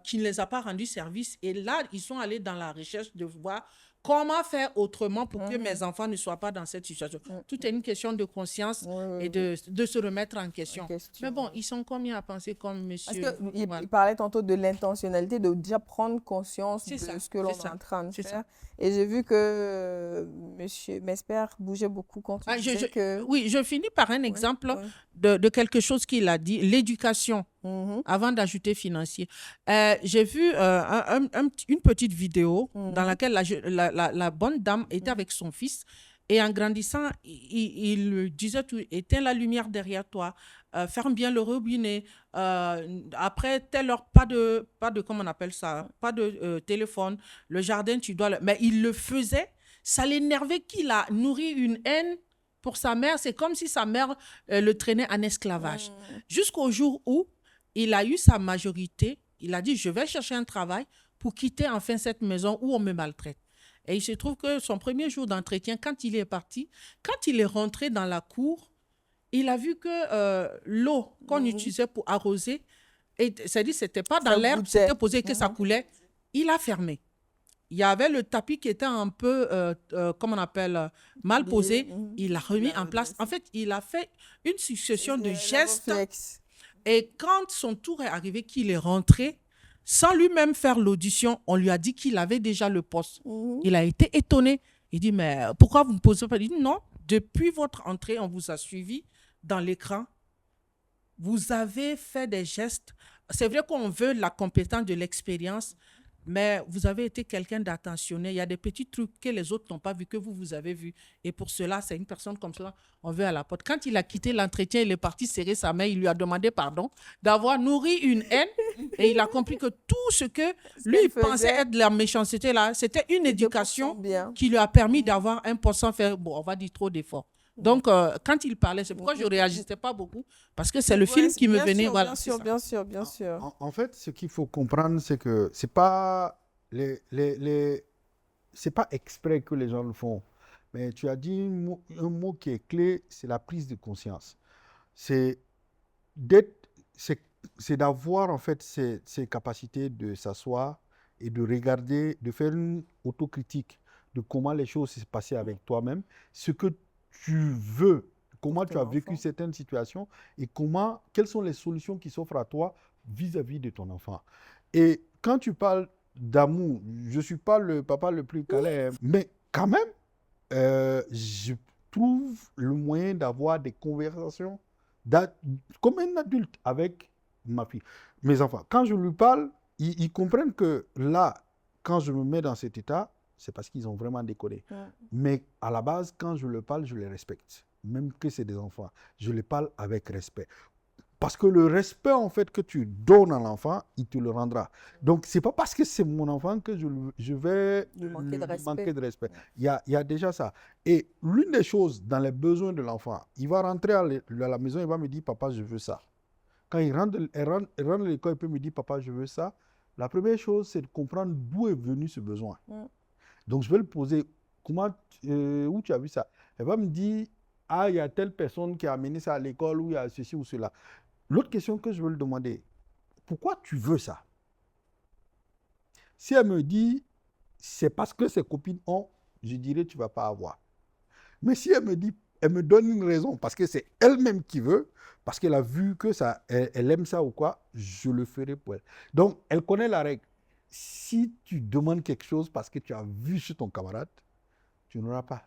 qui ne les a pas rendu service. Et là, ils sont allés dans la recherche de voir comment faire autrement pour que mes enfants ne soient pas dans cette situation. Tout est une question de conscience et de se remettre en question. Mais bon, ils sont combien à penser comme monsieur? Parce qu'il parlait tantôt de l'intentionnalité, de déjà prendre conscience de ce que l'on est en train de faire. Et j'ai vu que monsieur Mesper bougeait beaucoup quand il disait que... Oui, je finis par un exemple de quelque chose qu'il a dit, l'éducation, avant d'ajouter financier. J'ai vu une petite vidéo dans laquelle la bonne dame était avec son fils et en grandissant, il lui disait tout, éteins la lumière derrière toi, ferme bien le robinet, après telle heure, pas de comment on appelle ça, pas de téléphone, le jardin, tu dois... Mais il le faisait, ça l'énervait qu'il a nourri une haine pour sa mère, c'est comme si sa mère le traînait en esclavage. Jusqu'au jour où il a eu sa majorité, il a dit, je vais chercher un travail pour quitter enfin cette maison où on me maltraite. Et il se trouve que son premier jour d'entretien, quand il est parti, quand il est rentré dans la cour, il a vu que l'eau qu'on utilisait pour arroser, c'est-à-dire que ce n'était pas dans l'herbe, c'était posé que ça coulait, il a fermé. Il y avait le tapis qui était un peu, comment on appelle, mal posé. Il l'a remis en place. En fait, il a fait une succession de gestes. Et quand son tour est arrivé, qu'il est rentré, sans lui-même faire l'audition, on lui a dit qu'il avait déjà le poste. Il a été étonné. Il dit, mais pourquoi vous ne posez pas? Il dit, non, depuis votre entrée, on vous a suivi dans l'écran. Vous avez fait des gestes. C'est vrai qu'on veut la compétence de l'expérience, mais vous avez été quelqu'un d'attentionné. Il y a des petits trucs que les autres n'ont pas vu, que vous avez vu. Et pour cela, c'est une personne comme cela, on veut à la porte. Quand il a quitté l'entretien, il est parti serrer sa main, il lui a demandé pardon d'avoir nourri une haine. Et il a compris que tout ce que lui il pensait être de la méchanceté, là, c'était une éducation qui lui a permis d'avoir un pour cent faire, bon, on va dire trop d'efforts. Donc, quand il parlait, c'est pourquoi je ne réagissais pas beaucoup, parce que c'est le film qui me venait. Voilà, bien sûr. En fait, ce qu'il faut comprendre, c'est que ce n'est pas, c'est pas exprès que les gens le font. Mais tu as dit un mot qui est clé, c'est la prise de conscience. C'est d'avoir en fait ces capacités de s'asseoir et de regarder, de faire une autocritique de comment les choses se passaient avec toi-même, ce que tu veux, comment tu as vécu certaines situations et quelles sont les solutions qui s'offrent à toi vis-à-vis de ton enfant. Et quand tu parles d'amour, je ne suis pas le papa le plus câlin, mais quand même, je trouve le moyen d'avoir des conversations comme un adulte avec ma fille. Mes enfants, quand je lui parle, ils comprennent que là, quand je me mets dans cet état, c'est parce qu'ils ont vraiment déconné. Mais à la base, quand je leur parle, je les respecte. Même que c'est des enfants, je les parle avec respect. Parce que le respect, en fait, que tu donnes à l'enfant, il te le rendra. Donc, ce n'est pas parce que c'est mon enfant que je vais lui manquer de respect. Il y a déjà ça. Et l'une des choses, dans les besoins de l'enfant, il va rentrer à la maison, il va me dire, papa, je veux ça. Quand elle rentre de l'école, elle peut me dire, papa, je veux ça. La première chose, c'est de comprendre d'où est venu ce besoin. Donc, je vais le poser, où tu as vu ça? Elle va me dire, ah, il y a telle personne qui a amené ça à l'école, ou il y a ceci ou cela. L'autre question que je veux lui demander, pourquoi tu veux ça? Si elle me dit, c'est parce que ses copines ont, je dirais, tu ne vas pas avoir. Mais si elle me dit, elle me donne une raison, parce que c'est elle-même qui veut, parce qu'elle a vu que ça, elle aime ça ou quoi, je le ferai pour elle. Donc, elle connaît la règle. Si tu demandes quelque chose parce que tu as vu chez ton camarade, tu n'auras pas.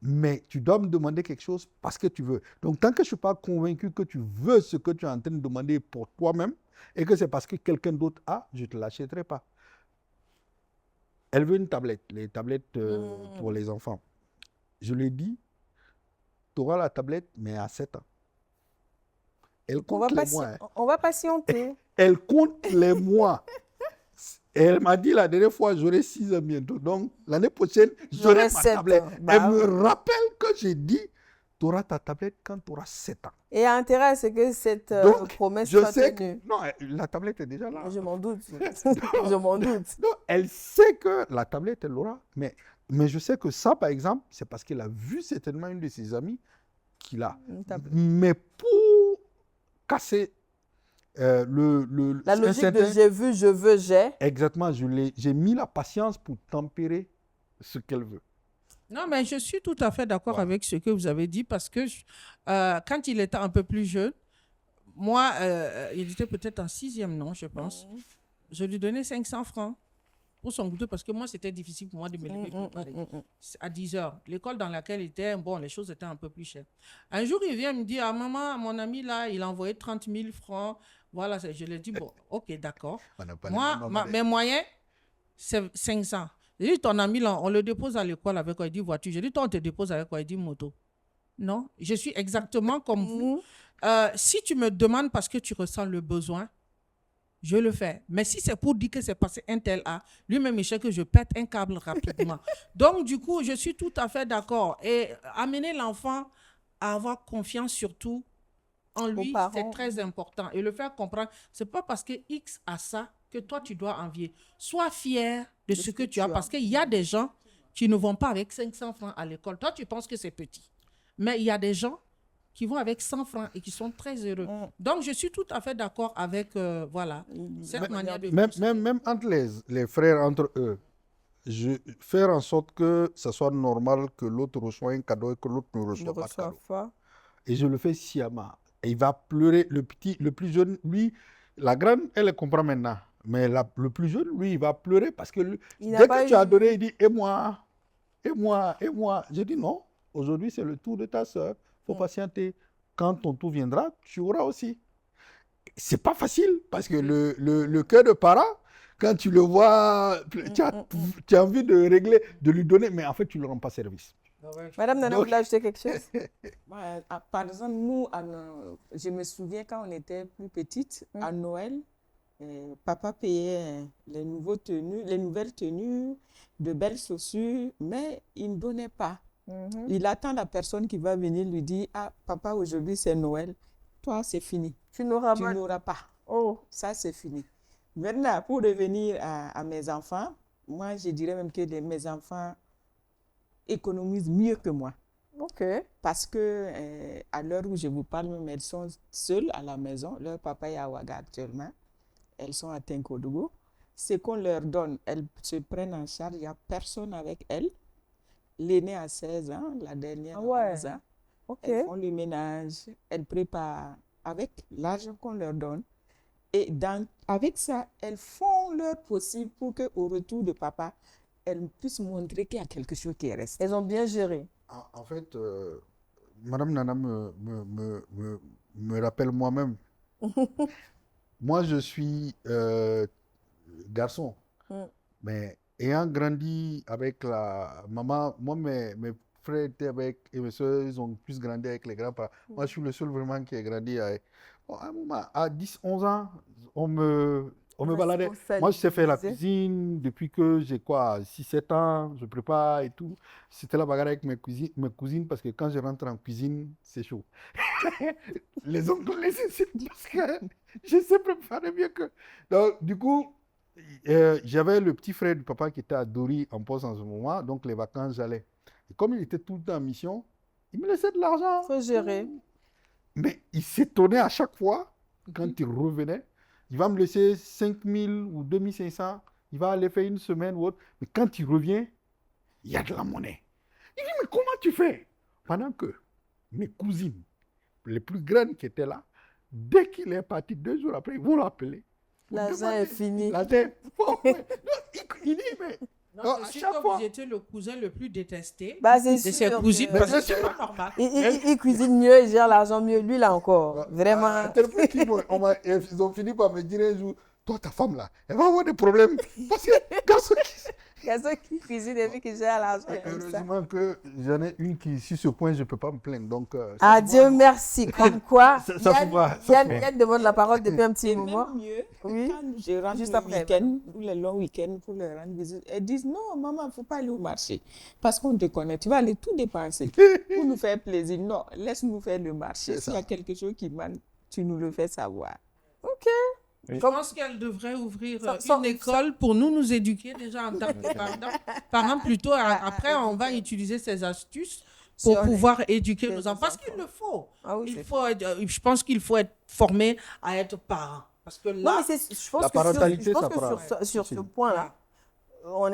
Mais tu dois me demander quelque chose parce que tu veux. Donc, tant que je ne suis pas convaincu que tu veux ce que tu es en train de demander pour toi-même et que c'est parce que quelqu'un d'autre a, je ne te l'achèterai pas. Elle veut une tablette, les tablettes pour les enfants. Je lui ai dit, tu auras la tablette, mais à 7 ans. Elle compte les mois. On va patienter. Elle compte les mois. Et elle m'a dit la dernière fois, j'aurai 6 ans bientôt. Donc, l'année prochaine, j'aurai ma tablette. Bah, elle me rappelle que j'ai dit, tu auras ta tablette quand tu auras 7 ans. Et il y a intérêt à ce que cette promesse je soit sais tenue. Non, la tablette est déjà là. Je m'en doute. Je m'en doute. Donc, elle sait que la tablette, elle l'aura. Mais je sais que ça, par exemple, c'est parce qu'elle a vu certainement une de ses amies qui l'a. Mais pour casser la logique de j'ai vu, je veux, j'ai. Exactement, j'ai mis la patience pour tempérer ce qu'elle veut. Non, mais je suis tout à fait d'accord avec ce que vous avez dit parce que quand il était un peu plus jeune, moi, il était peut-être en 6e, non, je pense. Je lui donnais 500 francs pour son goûter parce que moi, c'était difficile pour moi de me lever à 10 heures. L'école dans laquelle il était, bon, les choses étaient un peu plus chères. Un jour, il vient me dire, ah, maman, mon ami là, il a envoyé 30 000 francs. Voilà, je lui ai dit, bon, ok, d'accord. Moi, mes moyens, c'est 500. J'ai dit, ton ami là, on le dépose à l'école avec quoi? Il dit voiture. J'ai dit, toi, on te dépose avec quoi? Il dit moto. Non, je suis exactement comme vous. Si tu me demandes parce que tu ressens le besoin, je le fais. Mais si c'est pour dire que c'est parce qu'un tel a, lui-même, il sait que je pète un câble rapidement. Donc, du coup, je suis tout à fait d'accord. Et amener l'enfant à avoir confiance surtout en lui, c'est très important. Et le faire comprendre, c'est pas parce que X a ça que toi, tu dois envier. Sois fier de ce que tu as. Parce qu'il y a des gens qui ne vont pas avec 500 francs à l'école. Toi, tu penses que c'est petit. Mais il y a des gens qui vont avec 100 francs et qui sont très heureux. Donc, je suis tout à fait d'accord avec cette manière de même entre les frères, entre eux, faire en sorte que ce soit normal que l'autre reçoive un cadeau et que l'autre ne reçoive pas de cadeau. Et je le fais sciemment. Et il va pleurer. Le plus jeune, lui, la grande, elle comprend maintenant. Mais le plus jeune, lui, il va pleurer parce que dès que tu as donné, il dit, et moi, et moi, et moi. J'ai dit non, aujourd'hui, c'est le tour de ta soeur. Il faut patienter. Quand ton tour viendra, tu auras aussi. C'est pas facile parce que le cœur de parent, quand tu le vois, tu as envie de régler, de lui donner, mais en fait, tu ne lui rends pas service. Madame Nana, vous voulez ajouter quelque chose? Par exemple, nous, je me souviens quand on était plus petite, à Noël, papa payait les nouvelles tenues, de belles chaussures, mais il ne donnait pas. Il attend la personne qui va venir lui dire, ah, papa, aujourd'hui c'est Noël, toi c'est fini. Tu n'auras pas. Oh, ça c'est fini. Maintenant, pour revenir à mes enfants, moi je dirais même que mes enfants économisent mieux que moi. Ok. Parce que à l'heure où je vous parle, même elles sont seules à la maison. Leur papa est à Ouaga actuellement. Elles sont à Tenkodougou. Ce qu'on leur donne, elles se prennent en charge. Il n'y a personne avec elles. L'aînée a 16 ans, la dernière a 11 ans. Okay. Elles font le ménage, elles préparent avec l'argent qu'on leur donne. Et avec ça, elles font leur possible pour qu'au retour de papa, elles puissent montrer qu'il y a quelque chose qui reste. Elles ont bien géré. En fait, Madame Nana me rappelle moi-même. Moi, je suis garçon. Mais ayant grandi avec la maman, moi, mes frères étaient avec, et mes soeurs, ils ont plus grandi avec les grands-parents. Moi, je suis le seul vraiment qui a grandi avec. Bon, à 10, 11 ans, on me On me baladait. Moi, je sais faire la cuisine depuis que j'ai quoi, 6-7 ans. Je prépare et tout. C'était la bagarre avec mes cousines parce que quand je rentre en cuisine, c'est chaud. Les oncles les insultent parce que je sais préparer mieux que. Donc, du coup, j'avais le petit frère du papa qui était à Dori en poste en ce moment. Donc, les vacances, j'allais. Et comme il était tout le temps en mission, il me laissait de l'argent. Il faut gérer. Mais il s'étonnait à chaque fois quand il revenait. Il va me laisser 5 000 ou 2 500. Il va aller faire une semaine ou autre. Mais quand il revient, il y a de la monnaie. Il dit, mais comment tu fais? Pendant que mes cousines, les plus grandes qui étaient là, dès qu'il est parti 2 jours après, ils vont l'appeler. L'argent est fini. Il dit, mais non, à chaque fois, vous étiez le cousin le plus détesté c'est de ses cousines que... parce que c'est pas normal. Il cuisine mieux, il gère l'argent mieux. Lui, là encore, vraiment. Ils ont fini par me dire un jour, toi, ta femme là, elle va avoir des problèmes. Parce que garçon qui cuisine et puis qui gère l'argent. heureusement que j'en ai une qui, sur ce point, je ne peux pas me plaindre. Donc, Dieu merci. Comme quoi, Yann demande la parole depuis un petit moment. Même mieux, Oui. quand je rentre Juste le après. week-end, ou les longs week-ends pour leur rendre visite, elles disent non, maman, il ne faut pas aller au marché parce qu'on te connaît. Tu vas aller tout dépenser pour nous faire plaisir. Non, laisse-nous faire le marché. S'il y a quelque chose qui manque, tu nous le fais savoir. Ok. Je pense qu'elle devrait ouvrir une école pour nous éduquer déjà en tant que parents plutôt. Après, on va utiliser ces astuces pour pouvoir éduquer nos enfants. Parce qu'il le faut. Ah oui, Je pense qu'il faut être formé à être parent. Parce que là, non, mais je pense la que parentalité, sur ce point-là, on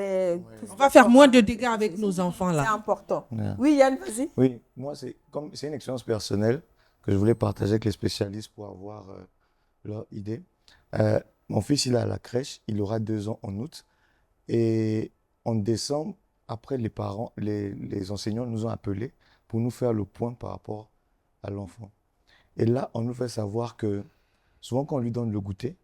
va faire moins de dégâts avec nos enfants là. C'est important. Yeah. Oui, Yann, vas-y. Oui, moi, c'est une expérience personnelle que je voulais partager avec les spécialistes pour avoir leur idée. Mon fils, il est à la crèche, il aura 2 ans en août. Et en décembre, après, les parents, les enseignants nous ont appelés pour nous faire le point par rapport à l'enfant. Et là, on nous fait savoir que souvent, quand on lui donne le goûter,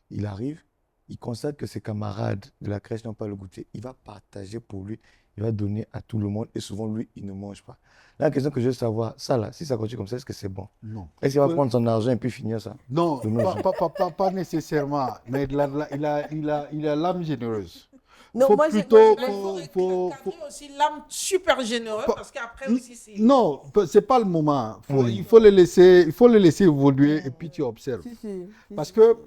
il arrive, il constate que ses camarades de la crèche n'ont pas le goûter. Il va partager pour lui, il va donner à tout le monde et souvent, lui, il ne mange pas. Là, la question que je veux savoir, ça là, si ça continue comme ça, est-ce que c'est bon? Non. Est-ce qu'il va prendre son argent et puis finir ça? Non, pas nécessairement. Mais il a l'âme généreuse. Non, Faut moi, plutôt... Il faut aussi l'âme super généreuse parce qu'après aussi c'est... Non, c'est pas le moment. Oui. Il faut le laisser évoluer et puis tu observes. Si. Parce que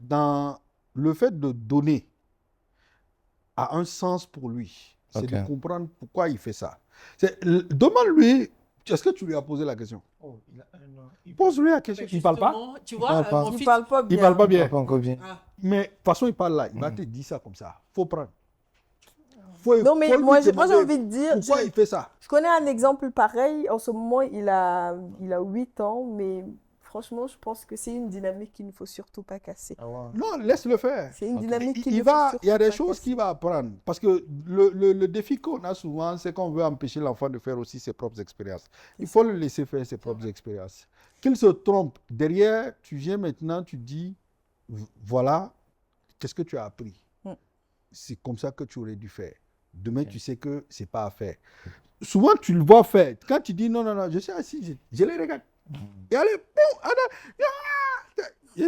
dans le fait de donner a un sens pour lui. C'est de comprendre pourquoi il fait ça. Demande-lui, est-ce que tu lui as posé la question? Oh, il a 1 an. Pose-lui la question. Il ne parle pas? Tu vois, mon Il fils... parle pas bien. Il parle pas Il bien. parle pas encore bien. Ah. Mais de toute façon, il parle là. Il va te dire ça comme ça. Faut prendre. Non, mais moi, j'ai envie de dire... Pourquoi il fait ça? Je connais un exemple pareil. En ce moment, il a 8 ans, mais franchement, je pense que c'est une dynamique qu'il ne faut surtout pas casser. Ah ouais. Non, laisse-le faire. C'est une dynamique qu'il Il ne faut surtout y a des pas choses casser. qu'il va apprendre. Parce que le défi qu'on a souvent, c'est qu'on veut empêcher l'enfant de faire aussi ses propres expériences. Il faut le laisser faire ses propres expériences. Qu'il se trompe. Derrière, tu viens maintenant, tu dis, voilà, qu'est-ce que tu as appris? C'est comme ça que tu aurais dû faire. Demain, tu sais que ce n'est pas à faire. Souvent, tu le vois faire. Quand tu dis non, je suis assis, je les regarde. Et allez,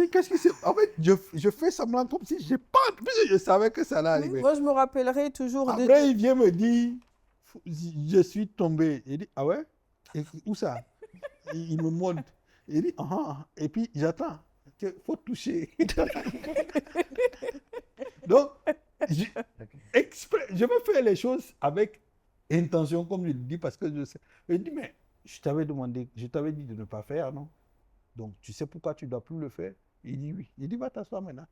qu'est-ce que c'est? En fait, je fais semblant comme si je savais que ça allait arriver. Moi, je me rappellerai toujours Après, il vient me dire, je suis tombé. Il dit, ah ouais? Et où ça? Il me montre. Il dit, et puis j'attends. Il faut toucher. Donc, je veux faire les choses avec intention, comme je le dis, parce que je sais. Il dit, mais je t'avais dit de ne pas faire, non? Donc, tu sais pourquoi tu ne dois plus le faire? Il dit oui. Il dit, va t'asseoir maintenant.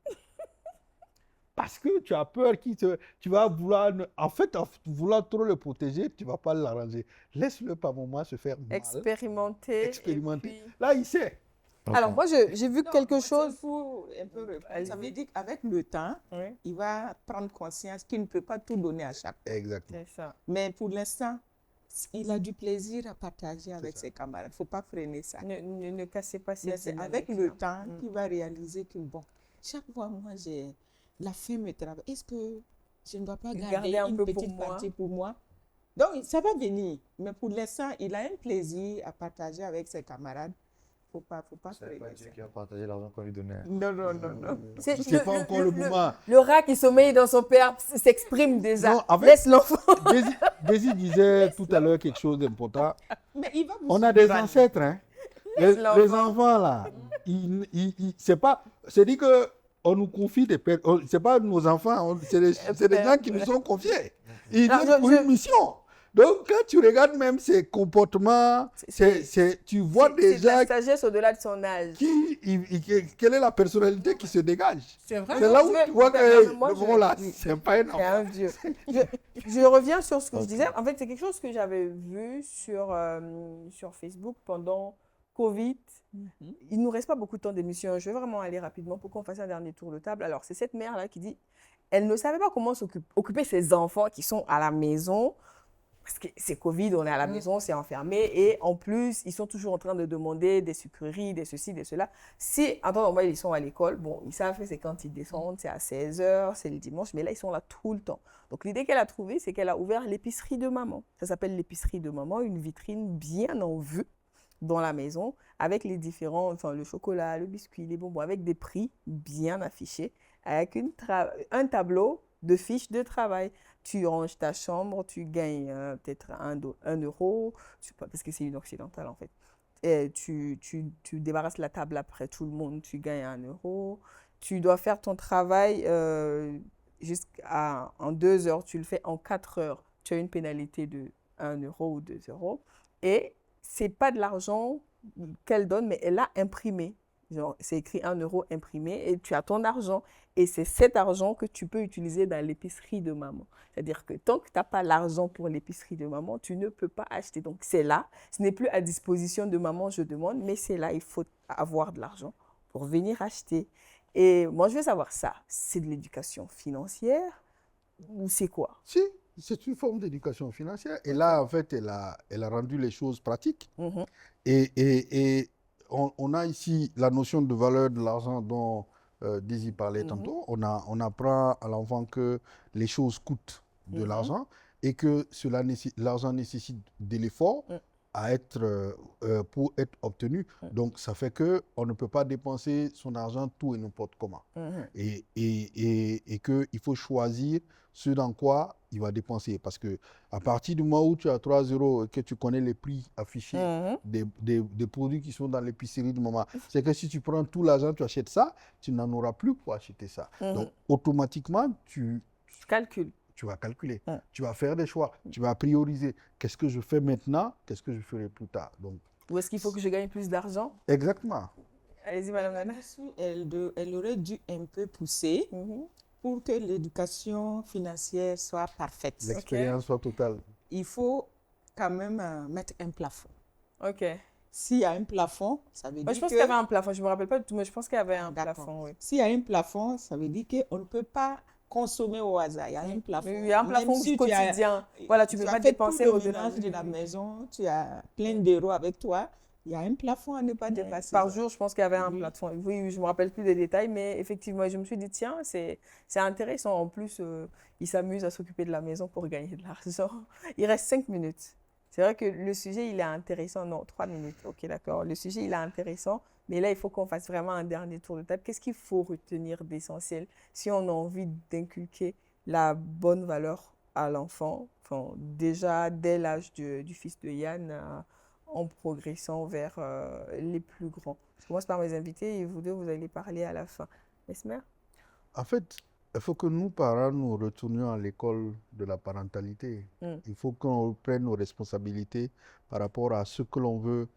Parce que tu as peur tu vas vouloir, vouloir trop le protéger, tu ne vas pas l'arranger. Laisse-le par moment se faire mal. expérimenter. Expérimenter. Là, il sait. Alors, moi, j'ai vu quelque chose. Un peu reprendre. Ça veut dire qu'avec le temps, il va prendre conscience qu'il ne peut pas tout donner à chaque fois. Exactement. C'est ça. Mais pour l'instant, il a du plaisir à partager avec ses camarades. Il ne faut pas freiner ça. Ne cassez pas ces Mais c'est avec le temps qu'il va réaliser que, bon, chaque fois, moi, j'ai la faim me travaille. Est-ce que je ne dois pas garder un une peu petite partie pour moi? Donc, ça va venir. Mais pour l'instant, il a un plaisir à partager avec ses camarades. faut pas C'est pas créer Dieu ça. qui a partagé l'argent qu'on lui donnait. Non, non, non, non. C'est pas encore le moment. Le rat qui sommeille dans son père s'exprime déjà. Non, en fait- Laisse l'enfant. Daisy disait tout à l'heure quelque chose d'important. Mais il va vous On a des suivre, Annie. ancêtres, hein. Les l'enfant. enfants, là, c'est dit que on nous confie des pères. C'est pas nos enfants, c'est des gens qui nous sont confiés. Ils Non, viennent pour une mission. Donc, quand tu regardes même ces comportements, tu vois C'est de déjà la sagesse au-delà de son âge. quelle est la personnalité qui se dégage. C'est vrai. C'est là où tu vois que Moi, le bon là, c'est pas un C'est enfant. un vieux. Je reviens sur ce que je disais. En fait, c'est quelque chose que j'avais vu sur Facebook pendant Covid. Il ne nous reste pas beaucoup de temps d'émission. Je vais vraiment aller rapidement pour qu'on fasse un dernier tour de table. Alors, c'est cette mère-là qui dit, elle ne savait pas comment occuper ses enfants qui sont à la maison. Parce que c'est Covid, on est à la maison, c'est enfermé. Et en plus, ils sont toujours en train de demander des sucreries, des ceci, des cela. Si, en temps normal, ils sont à l'école, bon, ils savent que c'est quand ils descendent, c'est à 16h, c'est le dimanche, mais là, ils sont là tout le temps. Donc, l'idée qu'elle a trouvée, c'est qu'elle a ouvert l'épicerie de maman. Ça s'appelle l'épicerie de maman, une vitrine bien en vue dans la maison, avec les différents, enfin, le chocolat, le biscuit, les bonbons, avec des prix bien affichés, avec un tableau de fiches de travail. Tu ranges ta chambre, tu gagnes peut-être 1 euro, parce que c'est une occidentale en fait. Et tu débarrasses la table après tout le monde, tu gagnes 1 euro. Tu dois faire ton travail en 2 heures, tu le fais en 4 heures. Tu as une pénalité de 1 euro ou 2 euros. Et c'est pas de l'argent qu'elle donne, mais elle a imprimé. Genre, c'est écrit 1 euro imprimé et tu as ton argent. Et c'est cet argent que tu peux utiliser dans l'épicerie de maman. C'est-à-dire que tant que tu n'as pas l'argent pour l'épicerie de maman, tu ne peux pas acheter. Donc, c'est là. Ce n'est plus à disposition de maman, je demande, mais c'est là. Il faut avoir de l'argent pour venir acheter. Et moi, je veux savoir ça. C'est de l'éducation financière ou c'est quoi? Si, c'est une forme d'éducation financière. Et là, en fait, elle a rendu les choses pratiques. Mhm. Et on a ici la notion de valeur de l'argent dont Daisy parlait tantôt. On apprend à l'enfant que les choses coûtent de l'argent et que l'argent nécessite de l'effort pour être obtenu. Donc, ça fait qu'on ne peut pas dépenser son argent tout et n'importe comment. Et qu'il faut choisir ce dans quoi il va dépenser. Parce que à partir du moment où tu as 3 euros et que tu connais les prix affichés des produits qui sont dans l'épicerie du moment, c'est que si tu prends tout l'argent, tu achètes ça, tu n'en auras plus pour acheter ça. Donc, automatiquement, tu calcules. Tu vas calculer, tu vas faire des choix, tu vas prioriser. Qu'est-ce que je fais maintenant? Qu'est-ce que je ferai plus tard? Donc, ou est-ce qu'il faut que je gagne plus d'argent? Exactement. Allez-y, Madame Nana. Elle aurait dû un peu pousser pour que l'éducation financière soit parfaite. L'expérience soit totale. Il faut quand même mettre un plafond. OK. S'il y a un plafond, ça veut dire je pense qu'il y avait un plafond. Je ne me rappelle pas du tout, mais je pense qu'il y avait un plafond. Oui. S'il y a un plafond, ça veut dire qu'on ne peut pas consommer au hasard. Il y a un plafond. Il y a un plafond du quotidien. Voilà, tu ne peux pas dépenser au-delà de la maison. Tu as plein d'euros avec toi. Il y a un plafond à ne pas dépasser. Par jour, je pense qu'il y avait un plafond. Oui, je ne me rappelle plus des détails, mais effectivement, je me suis dit, tiens, c'est intéressant. En plus, il s'amuse à s'occuper de la maison pour gagner de l'argent. Il reste 5 minutes. C'est vrai que le sujet, il est intéressant. Non, 3 minutes. OK, d'accord. Le sujet, il est intéressant. Mais là, il faut qu'on fasse vraiment un dernier tour de table. Qu'est-ce qu'il faut retenir d'essentiel si on a envie d'inculquer la bonne valeur à l'enfant, enfin, déjà dès l'âge du fils de Yann, en progressant vers les plus grands? Je commence par mes invités et vous deux, vous allez parler à la fin. Mesmer? En fait, il faut que nous, parents, nous retournions à l'école de la parentalité. Il faut qu'on prenne nos responsabilités par rapport à ce que l'on veut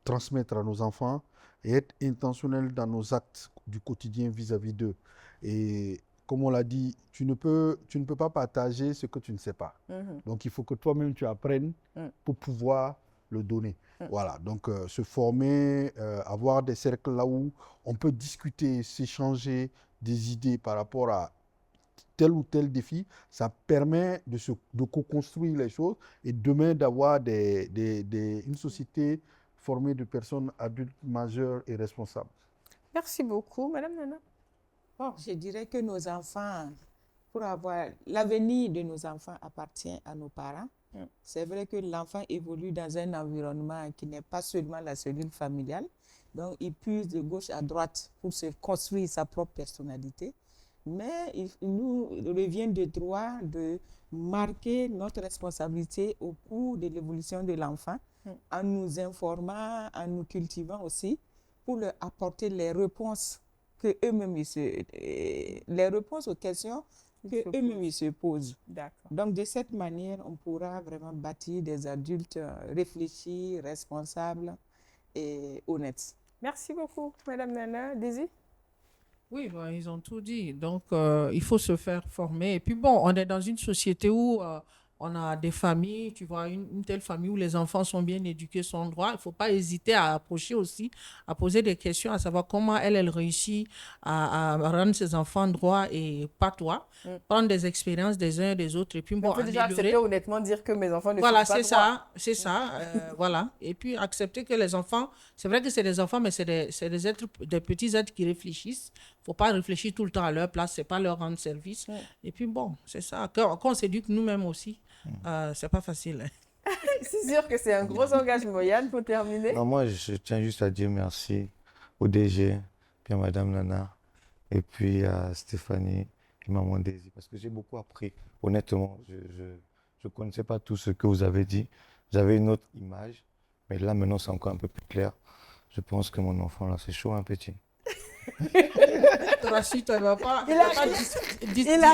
transmettre à nos enfants et être intentionnel dans nos actes du quotidien vis-à-vis d'eux. Et comme on l'a dit, tu ne peux pas partager ce que tu ne sais pas. Donc, il faut que toi-même, tu apprennes pour pouvoir le donner. Voilà, donc se former, avoir des cercles là où on peut discuter, s'échanger des idées par rapport à tel ou tel défi, ça permet de co-construire les choses et demain d'avoir une société formée de personnes adultes, majeures et responsables. Merci beaucoup, Madame Nana. Je dirais que nos enfants pour avoir l'avenir de nos enfants appartient à nos parents. C'est vrai que l'enfant évolue dans un environnement qui n'est pas seulement la cellule familiale. Donc, il puise de gauche à droite pour se construire sa propre personnalité. Mais il nous revient de droit de marquer notre responsabilité au cours de l'évolution de l'enfant en nous informant, en nous cultivant aussi pour leur apporter les réponses que eux-mêmes les réponses aux questions que eux-mêmes se posent. Donc, de cette manière, on pourra vraiment bâtir des adultes réfléchis, responsables et honnêtes. Merci beaucoup, Madame Nana. Daisy? Oui, bon, ils ont tout dit. Donc, il faut se faire former. Et puis, bon, on est dans une société où on a des familles, tu vois, une telle famille où les enfants sont bien éduqués, sont droits. Il ne faut pas hésiter à approcher aussi, à poser des questions, à savoir comment elle réussit à rendre ses enfants droits et pas toi. Prendre des expériences des uns et des autres. Et puis, bon, on peut déjà accepter honnêtement dire que mes enfants ne sont pas droits. Voilà, c'est ça. Voilà. Et puis, accepter que les enfants, c'est vrai que c'est des enfants, mais c'est des petits êtres qui réfléchissent. Il ne faut pas réfléchir tout le temps à leur place, ce n'est pas leur rendre service. Et puis, bon, c'est ça. Quand on s'éduque nous-mêmes aussi, c'est pas facile. C'est sûr que c'est un gros engagement. Yann, pour terminer. Non, moi, je tiens juste à dire merci au DG, puis à Madame Nana, et puis à Stéphanie et Maman Daisy, parce que j'ai beaucoup appris. Honnêtement, je ne connaissais pas tout ce que vous avez dit. J'avais une autre image, mais là, maintenant, c'est encore un peu plus clair. Je pense que mon enfant, là, c'est chaud, un petit. Rachid, tu ne vas pas. Il a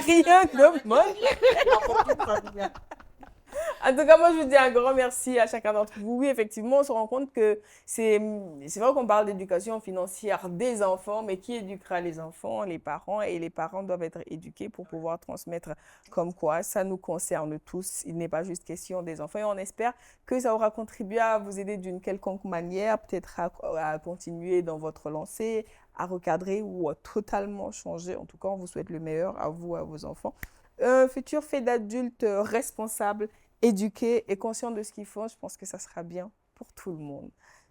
rien de mal. En tout cas, moi, je vous dis un grand merci à chacun d'entre vous. Oui, effectivement, on se rend compte que c'est vrai qu'on parle d'éducation financière des enfants, mais qui éduquera les enfants? Les parents. Et les parents doivent être éduqués pour pouvoir transmettre comme quoi ça nous concerne tous. Il n'est pas juste question des enfants. Et on espère que ça aura contribué à vous aider d'une quelconque manière, peut-être à continuer dans votre lancée, à recadrer ou à totalement changer. En tout cas, on vous souhaite le meilleur à vous, à vos enfants. Futur fait d'adultes responsables, éduqués et conscients de ce qu'ils font, je pense que ça sera bien pour tout le monde.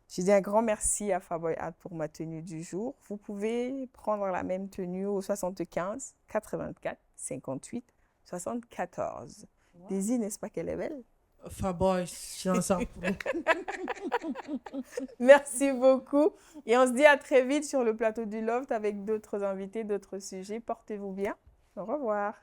Je dis un grand merci à Faboy Art pour ma tenue du jour. Vous pouvez prendre la même tenue au 75 84 58 74. Wow. Daisy, n'est-ce pas qu'elle est belle? Faboy, j'en sens. Merci beaucoup. Et on se dit à très vite sur le plateau du Loft avec d'autres invités, d'autres sujets. Portez-vous bien. Au revoir.